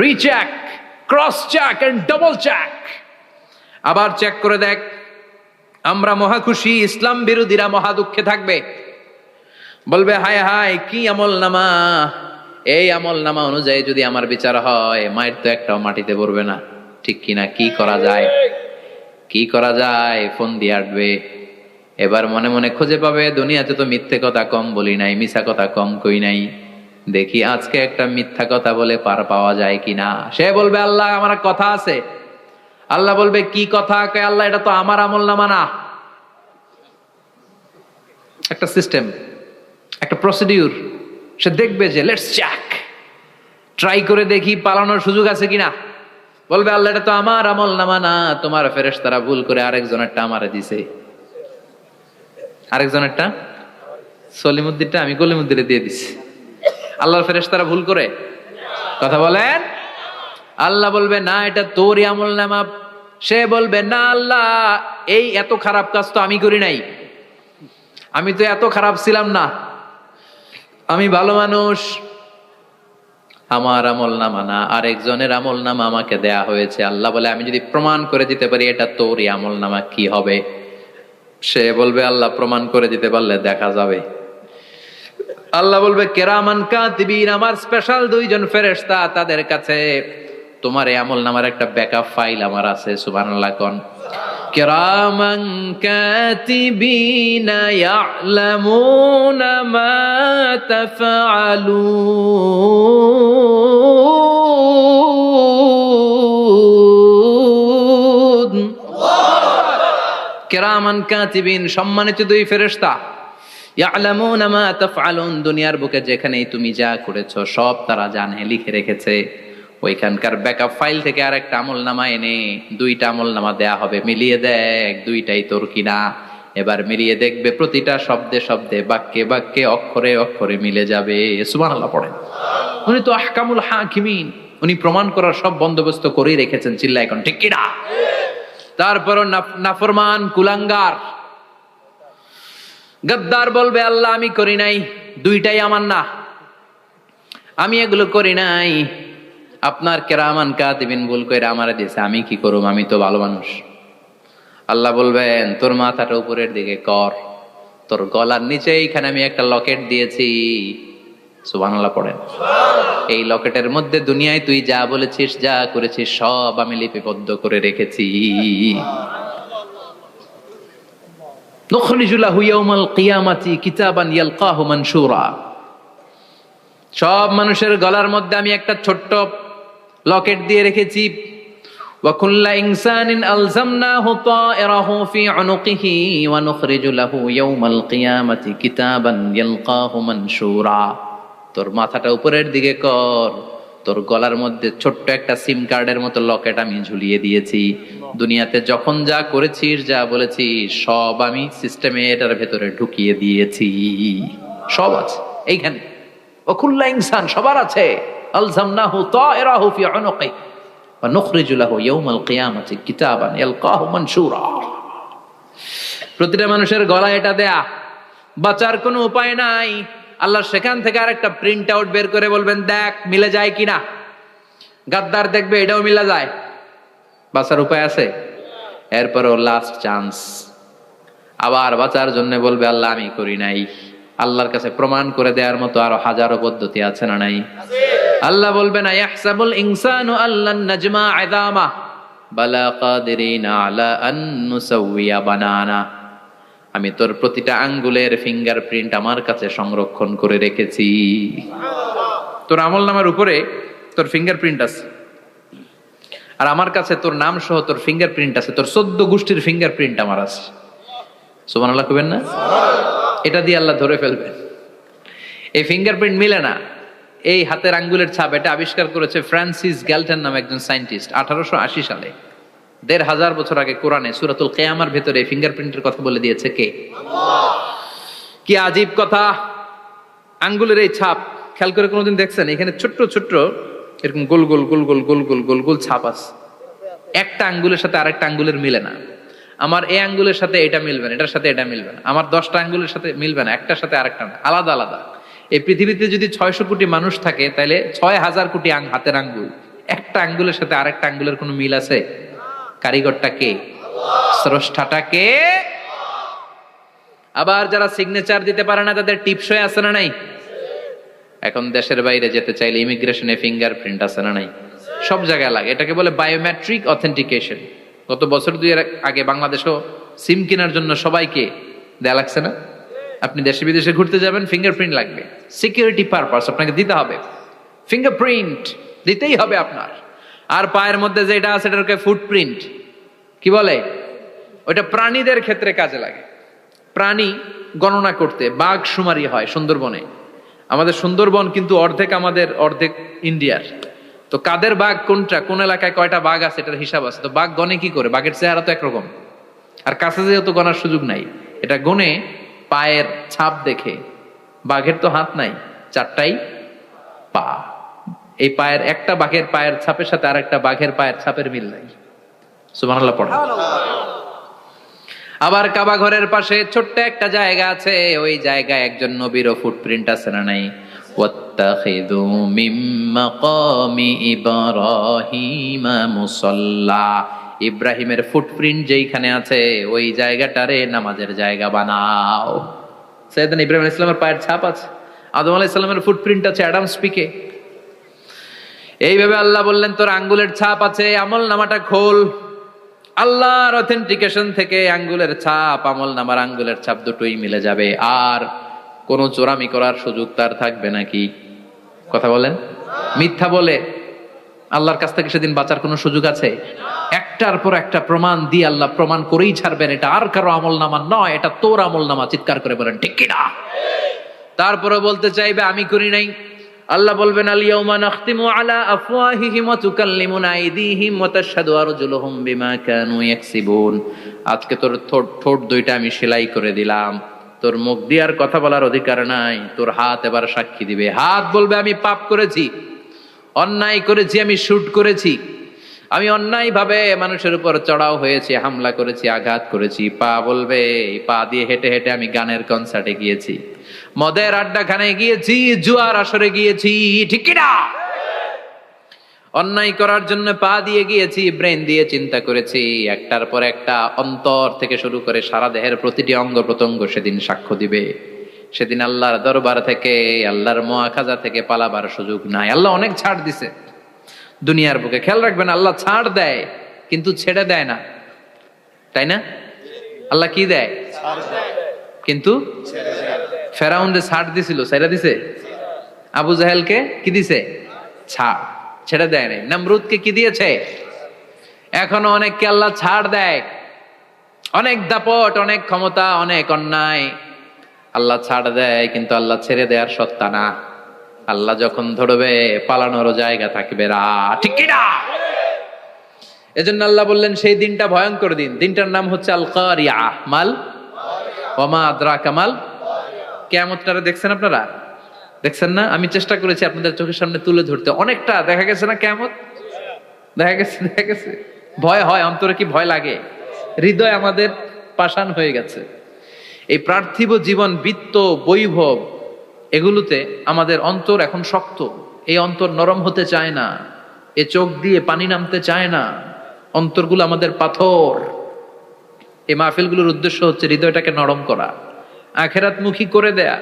Recheck, cross check and double check. আবার চেক করে দেখ। আমরা মহা খুশি, ইসলাম বিরোধীরা মহা দুঃখে থাকবে। বলবে হায় হায় কি আমলনামা, এই আমলনামা অনুযায়ী যদি আমার বিচার হয় মায়ের তো একটাও মাটিতে পড়বে না, ঠিক কিনা? কি করা যায়, কি করা যায়? ফোন দিয়ে আসবে। এবার মনে মনে খুঁজে পাবে দুনিয়াতে তো মিথ্যে কথা কম বলি নাই, মিছা কথা কম কই নাই, দেখি আজকে একটা মিথ্যা কথা বলে পার পাওয়া যায় কিনা। সে বলবে আল্লাহ আমার কথা আছে। আল্লাহ বলবে কি কথা? আল্লাহ এটা তো আমার আমলনামা না। একটা সিস্টেম, একটা প্রসিডিউর। সে দেখবে যে লেটস চেক, ট্রাই করে দেখি পালানোর সুযোগ আছে কিনা। বলবে আল্লাহ এটা তো আমার আমলনামা না, তোমার ফেরেশতারা ভুল করে আরেকজনেরটা আমারে দিছে। আরেকজনেরটা সলিমুদ্দিনটা আমি কলিমুদ্দিনে দিয়ে দিছি। আল্লাহর ফেরেশতারা ভুল করে কথা বলেন। আল্লাহ বলবে না এটা তোরই আমলনামা। সে বলবে না আল্লাহ এই এত খারাপ কাজ তো আমি করি নাই, আমি তো এত খারাপ ছিলাম না, আমি ভালো মানুষ। আমার আমল নামা না, আরেকজনের আমল নামা আমাকে দেয়া হয়েছে। আল্লাহ বলে আমি যদি প্রমাণ করে দিতে পারি এটা তোরই আমল নামা, কি হবে? সে বলবে আল্লাহ প্রমাণ করে দিতে পারলে দেখা যাবে। আল্লাহ বলবে কেরামান কাতিবিন, আমার স্পেশাল দুইজন ফেরেশতা, তাদের কাছে তোমার এই আমল নামার একটা ব্যাকআপ ফাইল আমার আছে। সুবহানাল্লাহ কোন। কিরামান কাতিবিনা ইয়ালামুনা মা তাফআলুন। কিরামান কাতিবিন, সম্মানিত দুই ফেরেশতা, ইয়ালামুনা মা তাফআলুন, দুনিয়ার বুকে যেখানেই তুমি যা করেছো সব তারা জানে, লিখে রেখেছে। ওইখানকার ব্যাকআপ ফাইল থেকে আরেকটা আমলনামা এনে দুইটা আমলনামা দেয়া হবে, মিলিয়ে দেখ দুইটাই তোর কিনা। এবার মিলিয়ে দেখবে প্রতিটা শব্দে শব্দে, বাক্যে বাক্যে, অক্ষরে অক্ষরে মিলে যাবে। সুবহানাল্লাহ পড়েন। উনি তো আহকামুল হাকিমিন, উনি প্রমাণ করার সব বন্দোবস্ত করেই রেখেছেন। চিল্লা এখন ঠিক কিনা? তারপরও নাফরমান কুলাঙ্গার গদ্দার বলবে আল্লাহ আমি করি নাই, দুইটাই আমার না, আমি এগুলো করি নাই। আপনার কেরামান কাতিবিন ভুল কইরা আমারে দিয়েছে, আমি কি করব, আমি তো ভালো মানুষ। আল্লাহ বলবেন তোর মাথাটা উপরের দিকে কর, তোর গলার নিচে এইখানে আমি একটা লকেট দিয়েছি। সুবহানাল্লাহ পড়েন। এই লকেটের মধ্যে দুনিয়ায় তুই যা বলেছিস, যা করেছিস সব আমি লিপিবদ্ধ করে রেখেছি। নুখরিজু লাহু ইয়াউমাল কিয়ামাতি কিতাবান ইয়ালকাহু মানশুরা, সব মানুষের গলার মধ্যে আমি একটা ছোট্ট লকেট দিয়ে রেখেছি। ওয়া কুল্লা ইনসানিন আলজামনাহু তায়রাহু ফি উনুকিহি ওয়া নুখরিজু লাহু ইয়াউমাল কিয়ামাতি কিতাবান ইয়ালকাহু মানশুরা। তোর মাথাটা উপরের দিকে কর, তোর গলার মধ্যে ছোট্ট একটা সিম কার্ডের মতো লকেট আমি ঝুলিয়ে দিয়েছি। দুনিয়াতে যখন যা করেছিস, যা বলেছিস সব আমি সিস্টেমে এটার ভেতরে ঢুকিয়ে দিয়েছি, সব আছে এইখানে। ওকুল্লা ইনসান, সবার আছে। আলজামনাহু তায়রাহু ফি উনুকি ওয়া নুখরিজু লাহু ইয়াউমাল কিয়ামাতি কিতাবান ইয়ালকাহু মানশুরা। প্রতিটা মানুষের গলায় এটা দেয়া, বাঁচার কোনো উপায় নাই। আল্লাহ সেখান থেকে আরেকটা প্রিন্ট আউট বের করে বলবেন দেখ মিলে যায় কিনা। গাদ্দার দেখবে এটাও মিলে যায়, বাঁচার উপায় আছে। এরপরও লাস্ট চান্স, আবার বাঁচার জন্য বলবে আল্লাহ আমি করি নাই। আল্লাহর কাছে প্রমাণ করে দেওয়ার মতো আরো হাজারো পদ্ধতি আছে না নাই? আল্লাহ বলবেন ইয়াহসাবুল ইনসানু আল্লান নাজমা ইযামা বালা কাদিরিনা আলা আন নুসাউইয়া বানানা। আমি তোর প্রতিটা আঙ্গুলের ফিঙ্গারপ্রিন্ট আমার কাছে সংরক্ষণ করে রেখেছি। তোর আমলনামার উপরে তোর ফিঙ্গারপ্রিন্ট আছে, আর আমার কাছে তোর নাম সহ তোর ফিঙ্গারপ্রিন্ট আছে, তোর 14 গোষ্ঠীর ফিঙ্গারপ্রিন্ট আমার আছে। সুবহানাল্লাহ কইবেন না? এটা দিয়ে আল্লাহ ধরে ফেলবেন। এই ফিঙ্গারপ্রিন্ট মিলে না, এই হাতের আঙ্গুলের ছাপ, এটা আবিষ্কার করেছে ফ্রান্সিস গ্যালটন নামে একজন সায়েন্টিস্ট 1880 সালে। 1500 বছর আগে কোরআনে সূরাতুল কিয়ামার ভেতরে ফিঙ্গারপ্রিন্টের কথা বলে দিয়েছে কে? আল্লাহ। কি আজীব কথা! আঙ্গুলের এই ছাপ খেয়াল করে কোনোদিন দেখছেন? এখানে ছোট্ট ছোট্ট এরকম গোল গোল গোল গোল গোল গোল গোল গোল ছাপ আছে, একটা আঙ্গুলের সাথে আরেকটা আঙ্গুলের মিলে না। আমার এই আঙ্গুলের সাথে এটা মিলবে না, এটার সাথে এটা মিলবে না, আমার 10টা আঙ্গুলের সাথে মিলবে না, একটার সাথে আরেকটা না, আলাদা আলাদা। এই পৃথিবীতে যদি 600 কোটি মানুষ থাকে তাহলে 6000 কোটি হাতের আঙ্গুল, একটা আঙ্গুলের সাথে আরেকটা আঙ্গুলের কোনো মিল আছে? কারিগরটা কে? স্রষ্টাটা কে? আবার যারা সিগনেচার দিতে পারে না তাদের টিপসই আছে না নাই? এখন দেশের বাইরে যেতে চাইলে ইমিগ্রেশনে ফিঙ্গারপ্রিন্ট আছে না নাই? সব জায়গায় লাগে, এটাকে বলে বায়োমেট্রিক অথেন্টিকেশন। গত বছর 2 আগে বাংলাদেশও সিম কেনার জন্য সবাইকে দেয়া লাগছে না? আপনি দেশে বিদেশে ঘুরতে যাবেন, ফিঙ্গারপ্রিন্ট লাগবে, সিকিউরিটি পারপাস আপনাকে দিতে হবে, ফিঙ্গারপ্রিন্ট দিতেই হবে আপনার। আর পায়ের মধ্যে যেটা আছে এটাকে ফুটপ্রিন্ট কি বলে? ওইটা প্রাণীদের ক্ষেত্রে কাজে লাগে। প্রাণী গণনা করতে বাঘ শুমারি হয় সুন্দরবনে। আমাদের সুন্দরবন কিন্তু অর্ধেক আমাদের, অর্ধেক ইন্ডিয়ার। তো কাদের বাঘ কোনটা, কোন এলাকায় কয়টা বাঘ আছে এটার হিসাব আছে। তো বাঘ গনে কি করে? বাঘের চেহারা তো একরকম, আর কাছে যেহেতু গনার সুযোগ নাই, এটা গনে পায়ের ছাপ দেখে। বাঘের তো হাত নাই, 4টাই পা। এই পায়ের একটা বাঘের পায়ের ছাপের সাথে আর একটা বাঘের পায়ের ছাপের মিল নাই। সুবহানাল্লাহ পড়া। আবার কাবা ঘরের পাশে ছোট্ট একটা জায়গা আছে, ওই জায়গায় একজন নবীরও ফুটপ্রিন্ট আছে না নাই? ওয়াত্তাখিযু মিন মাকামি ইব্রাহিমা মুসাল্লা, ইব্রাহিমের ফুটপ্রিন্ট যেইখানে আছে ওই জায়গাটারে নামাজের জায়গা বানাও। সাইয়েদনা ইব্রাহিম আলাইহিস সালামের পায়ের ছাপ আছে, আদম আলাইহিস সালামের ফুটপ্রিন্ট আছে অ্যাডামস পিকে। এইভাবে আল্লাহ বললেন তোর আঙ্গুলের ছাপ আছে, আমল নামাটা খোল। আল্লাহর অথেন্টিকেশন থেকে আঙ্গুলের ছাপ, আমল নামার আঙ্গুলের ছাপ দুটোই মিলে যাবে, আর কোন চোরামি করার সুযোগ তার থাকবে নাকি? কথা বলেন। মিথ্যা বলে আল্লাহর কাছ থেকে সেদিন বাঁচার কোনো সুযোগ আছে? একটার পর একটা প্রমাণ দিয়ে আল্লাহ প্রমাণ করেই ছাড়বেন, এটা আর কারো আমল নামা নয়, এটা তোর আমল নামা। চিৎকার করে বলেন ঠিক কিনা? তারপরে বলতে চাইবে আমি করি নাই। আল্লাহ বলবেন আল ইয়াউমা নাখতিমু আলা আফওয়াহিহিম ওয়া তুকাল্লিমুনা আইদিহিম ওয়া তাশহাদু আরজুলুহুম বিমা কানু ইয়াকসিবুন। আজকে তোর ঠোঁট দুইটা আমি সেলাই করে দিলাম, তোর মুখ দিয়ে আর কথা বলার অধিকার নাই, তোর হাত এবার সাক্ষী দিবে। হাত বলবে আমি পাপ করেছি, অন্যায় করেছি, আমি শুট করেছি, আমি অন্যায় ভাবে মানুষের উপর চড়াও হয়েছি, হামলা করেছি, আঘাত করেছি। পা বলবে পা দিয়ে হেঁটে হেঁটে আমি গানের কনসার্টে গিয়েছি, মদের আড্ডাখানায় গিয়েছি, জুয়ার আসরে গিয়েছি, ঠিক কিনা? অন্যায় করার জন্য পা দিয়ে গিয়েছি, ব্রেন দিয়ে চিন্তা করেছি। একটার পর একটা অন্তর থেকে শুরু করে সারা দেহের প্রতিটি অঙ্গ প্রত্যঙ্গ সেদিন সাক্ষ্য দিবে। সেদিন আল্লাহর দরবার থেকে, আল্লাহর মুআখাজা থেকে পালাবার সুযোগ নাই। আল্লাহ অনেক ছাড় দিছে দুনিয়ার বুকে, খেয়াল রাখবেন। আল্লাহ ছাড় দেয় কিন্তু ছেড়ে দেয় না, তাই না? আল্লাহ কি দেয়? কিন্তু ফেরাউনরে ছাড় দিছিল, ছেড়ে দিছে। আবু জাহেলকে কি দিছে? ছাড়, ছেড়ে দেয় নাই। নমরুদকে কি দিয়েছে? এখনো অনেককে আল্লাহ ছাড় দেয়। অনেক দাপট, অনেক ক্ষমতা, অনেক অন্যায় আল্লাহ ছাড় দেয়, কিন্তু আল্লাহ ছেড়ে দেওয়ার সত্তা না। আল্লাহ যখন ধরবে পালানোরও জায়গা থাকবে না, ঠিক কি না? এজন্য আল্লাহ বললেন সেই দিনটা ভয়ঙ্কর দিন। দিনটার নাম হচ্ছে আল কারিয়া। মাল ওয়া মা আদরাকা মাল। কিয়ামতটারে দেখছেন আপনারা? দেখছেন না? আমি চেষ্টা করেছি আপনাদের চোখের সামনে তুলে ধরতে, অনেকটা দেখা গেছে না কিয়ামত? দেখা গেছে। ভয় হয়, অন্তরে কি ভয় লাগে? হৃদয় আমাদের পাষাণ হয়ে গেছে। এই পার্থিব জীবন, বিত্ত, বৈভব, এগুলোতে আমাদের অন্তর এখন শক্ত। এই অন্তর নরম হতে চায় না, এ চোখ দিয়ে পানি নামতে চায় না, অন্তরগুলো আমাদের পাথর। এই মাহফিলগুলোর উদ্দেশ্য হচ্ছে হৃদয়টাকে নরম করা, আখিরাতমুখী করে দেয়া।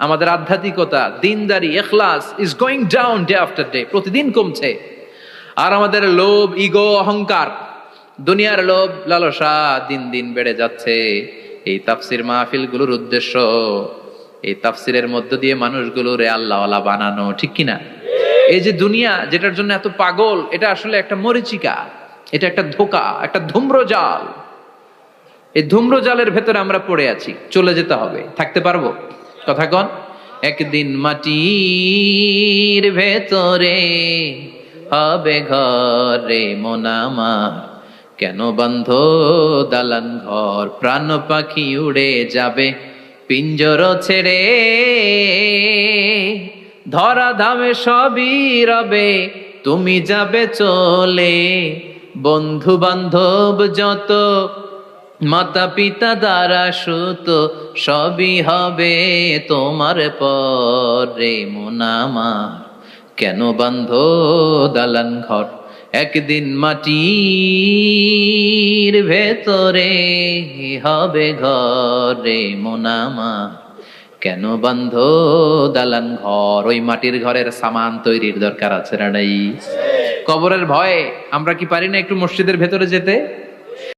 আমাদের আধ্যাত্মিকতা, দিনদারি, ইখলাস is going down day after day, প্রতিদিন কমছে। আর আমাদের লোভ, ইগো, অহংকার, দুনিয়ার লোভ, লালসা দিন দিন বেড়ে যাচ্ছে। এই তাফসির মাহফিলগুলোর উদ্দেশ্য এই তাফসিরের মধ্য দিয়ে মানুষগুলোরে আল্লাহওয়ালা বানানো, ঠিক কিনা? এই যে দুনিয়া যেটার জন্য এত পাগল, এটা আসলে একটা মরিচিকা, এটা একটা ধোঁকা, একটা ধূম্রজাল। এই ধূম্রজালের ভেতরে আমরা পড়ে আছি, চলে যেতে হবে। থাকতে পারবো? কথা কন। একদিন মাটির ভেতরে হবে ঘরে মন আমার, কেন বন্ধ দালান ঘর, প্রাণ পাখি উড়ে যাবে পিঞ্জর ছেড়ে, ধরা ধামে সবই রবে তুমি যাবে চলে, বন্ধু বান্ধব যত, মাতা পিতা দ্বারা সুত, সবই হবে তোমার পরে মন আমার, কেন বন্ধ দালান ঘর, একদিন মাটির ভেতরে হবে ঘরে মন আমার, কেন বন্ধ দালান ঘর। ওই মাটির ঘরের সামান তৈরির দরকার আছে না নাই? কবরের ভয়ে আমরা কি পারি না একটু মসজিদের ভেতরে যেতে?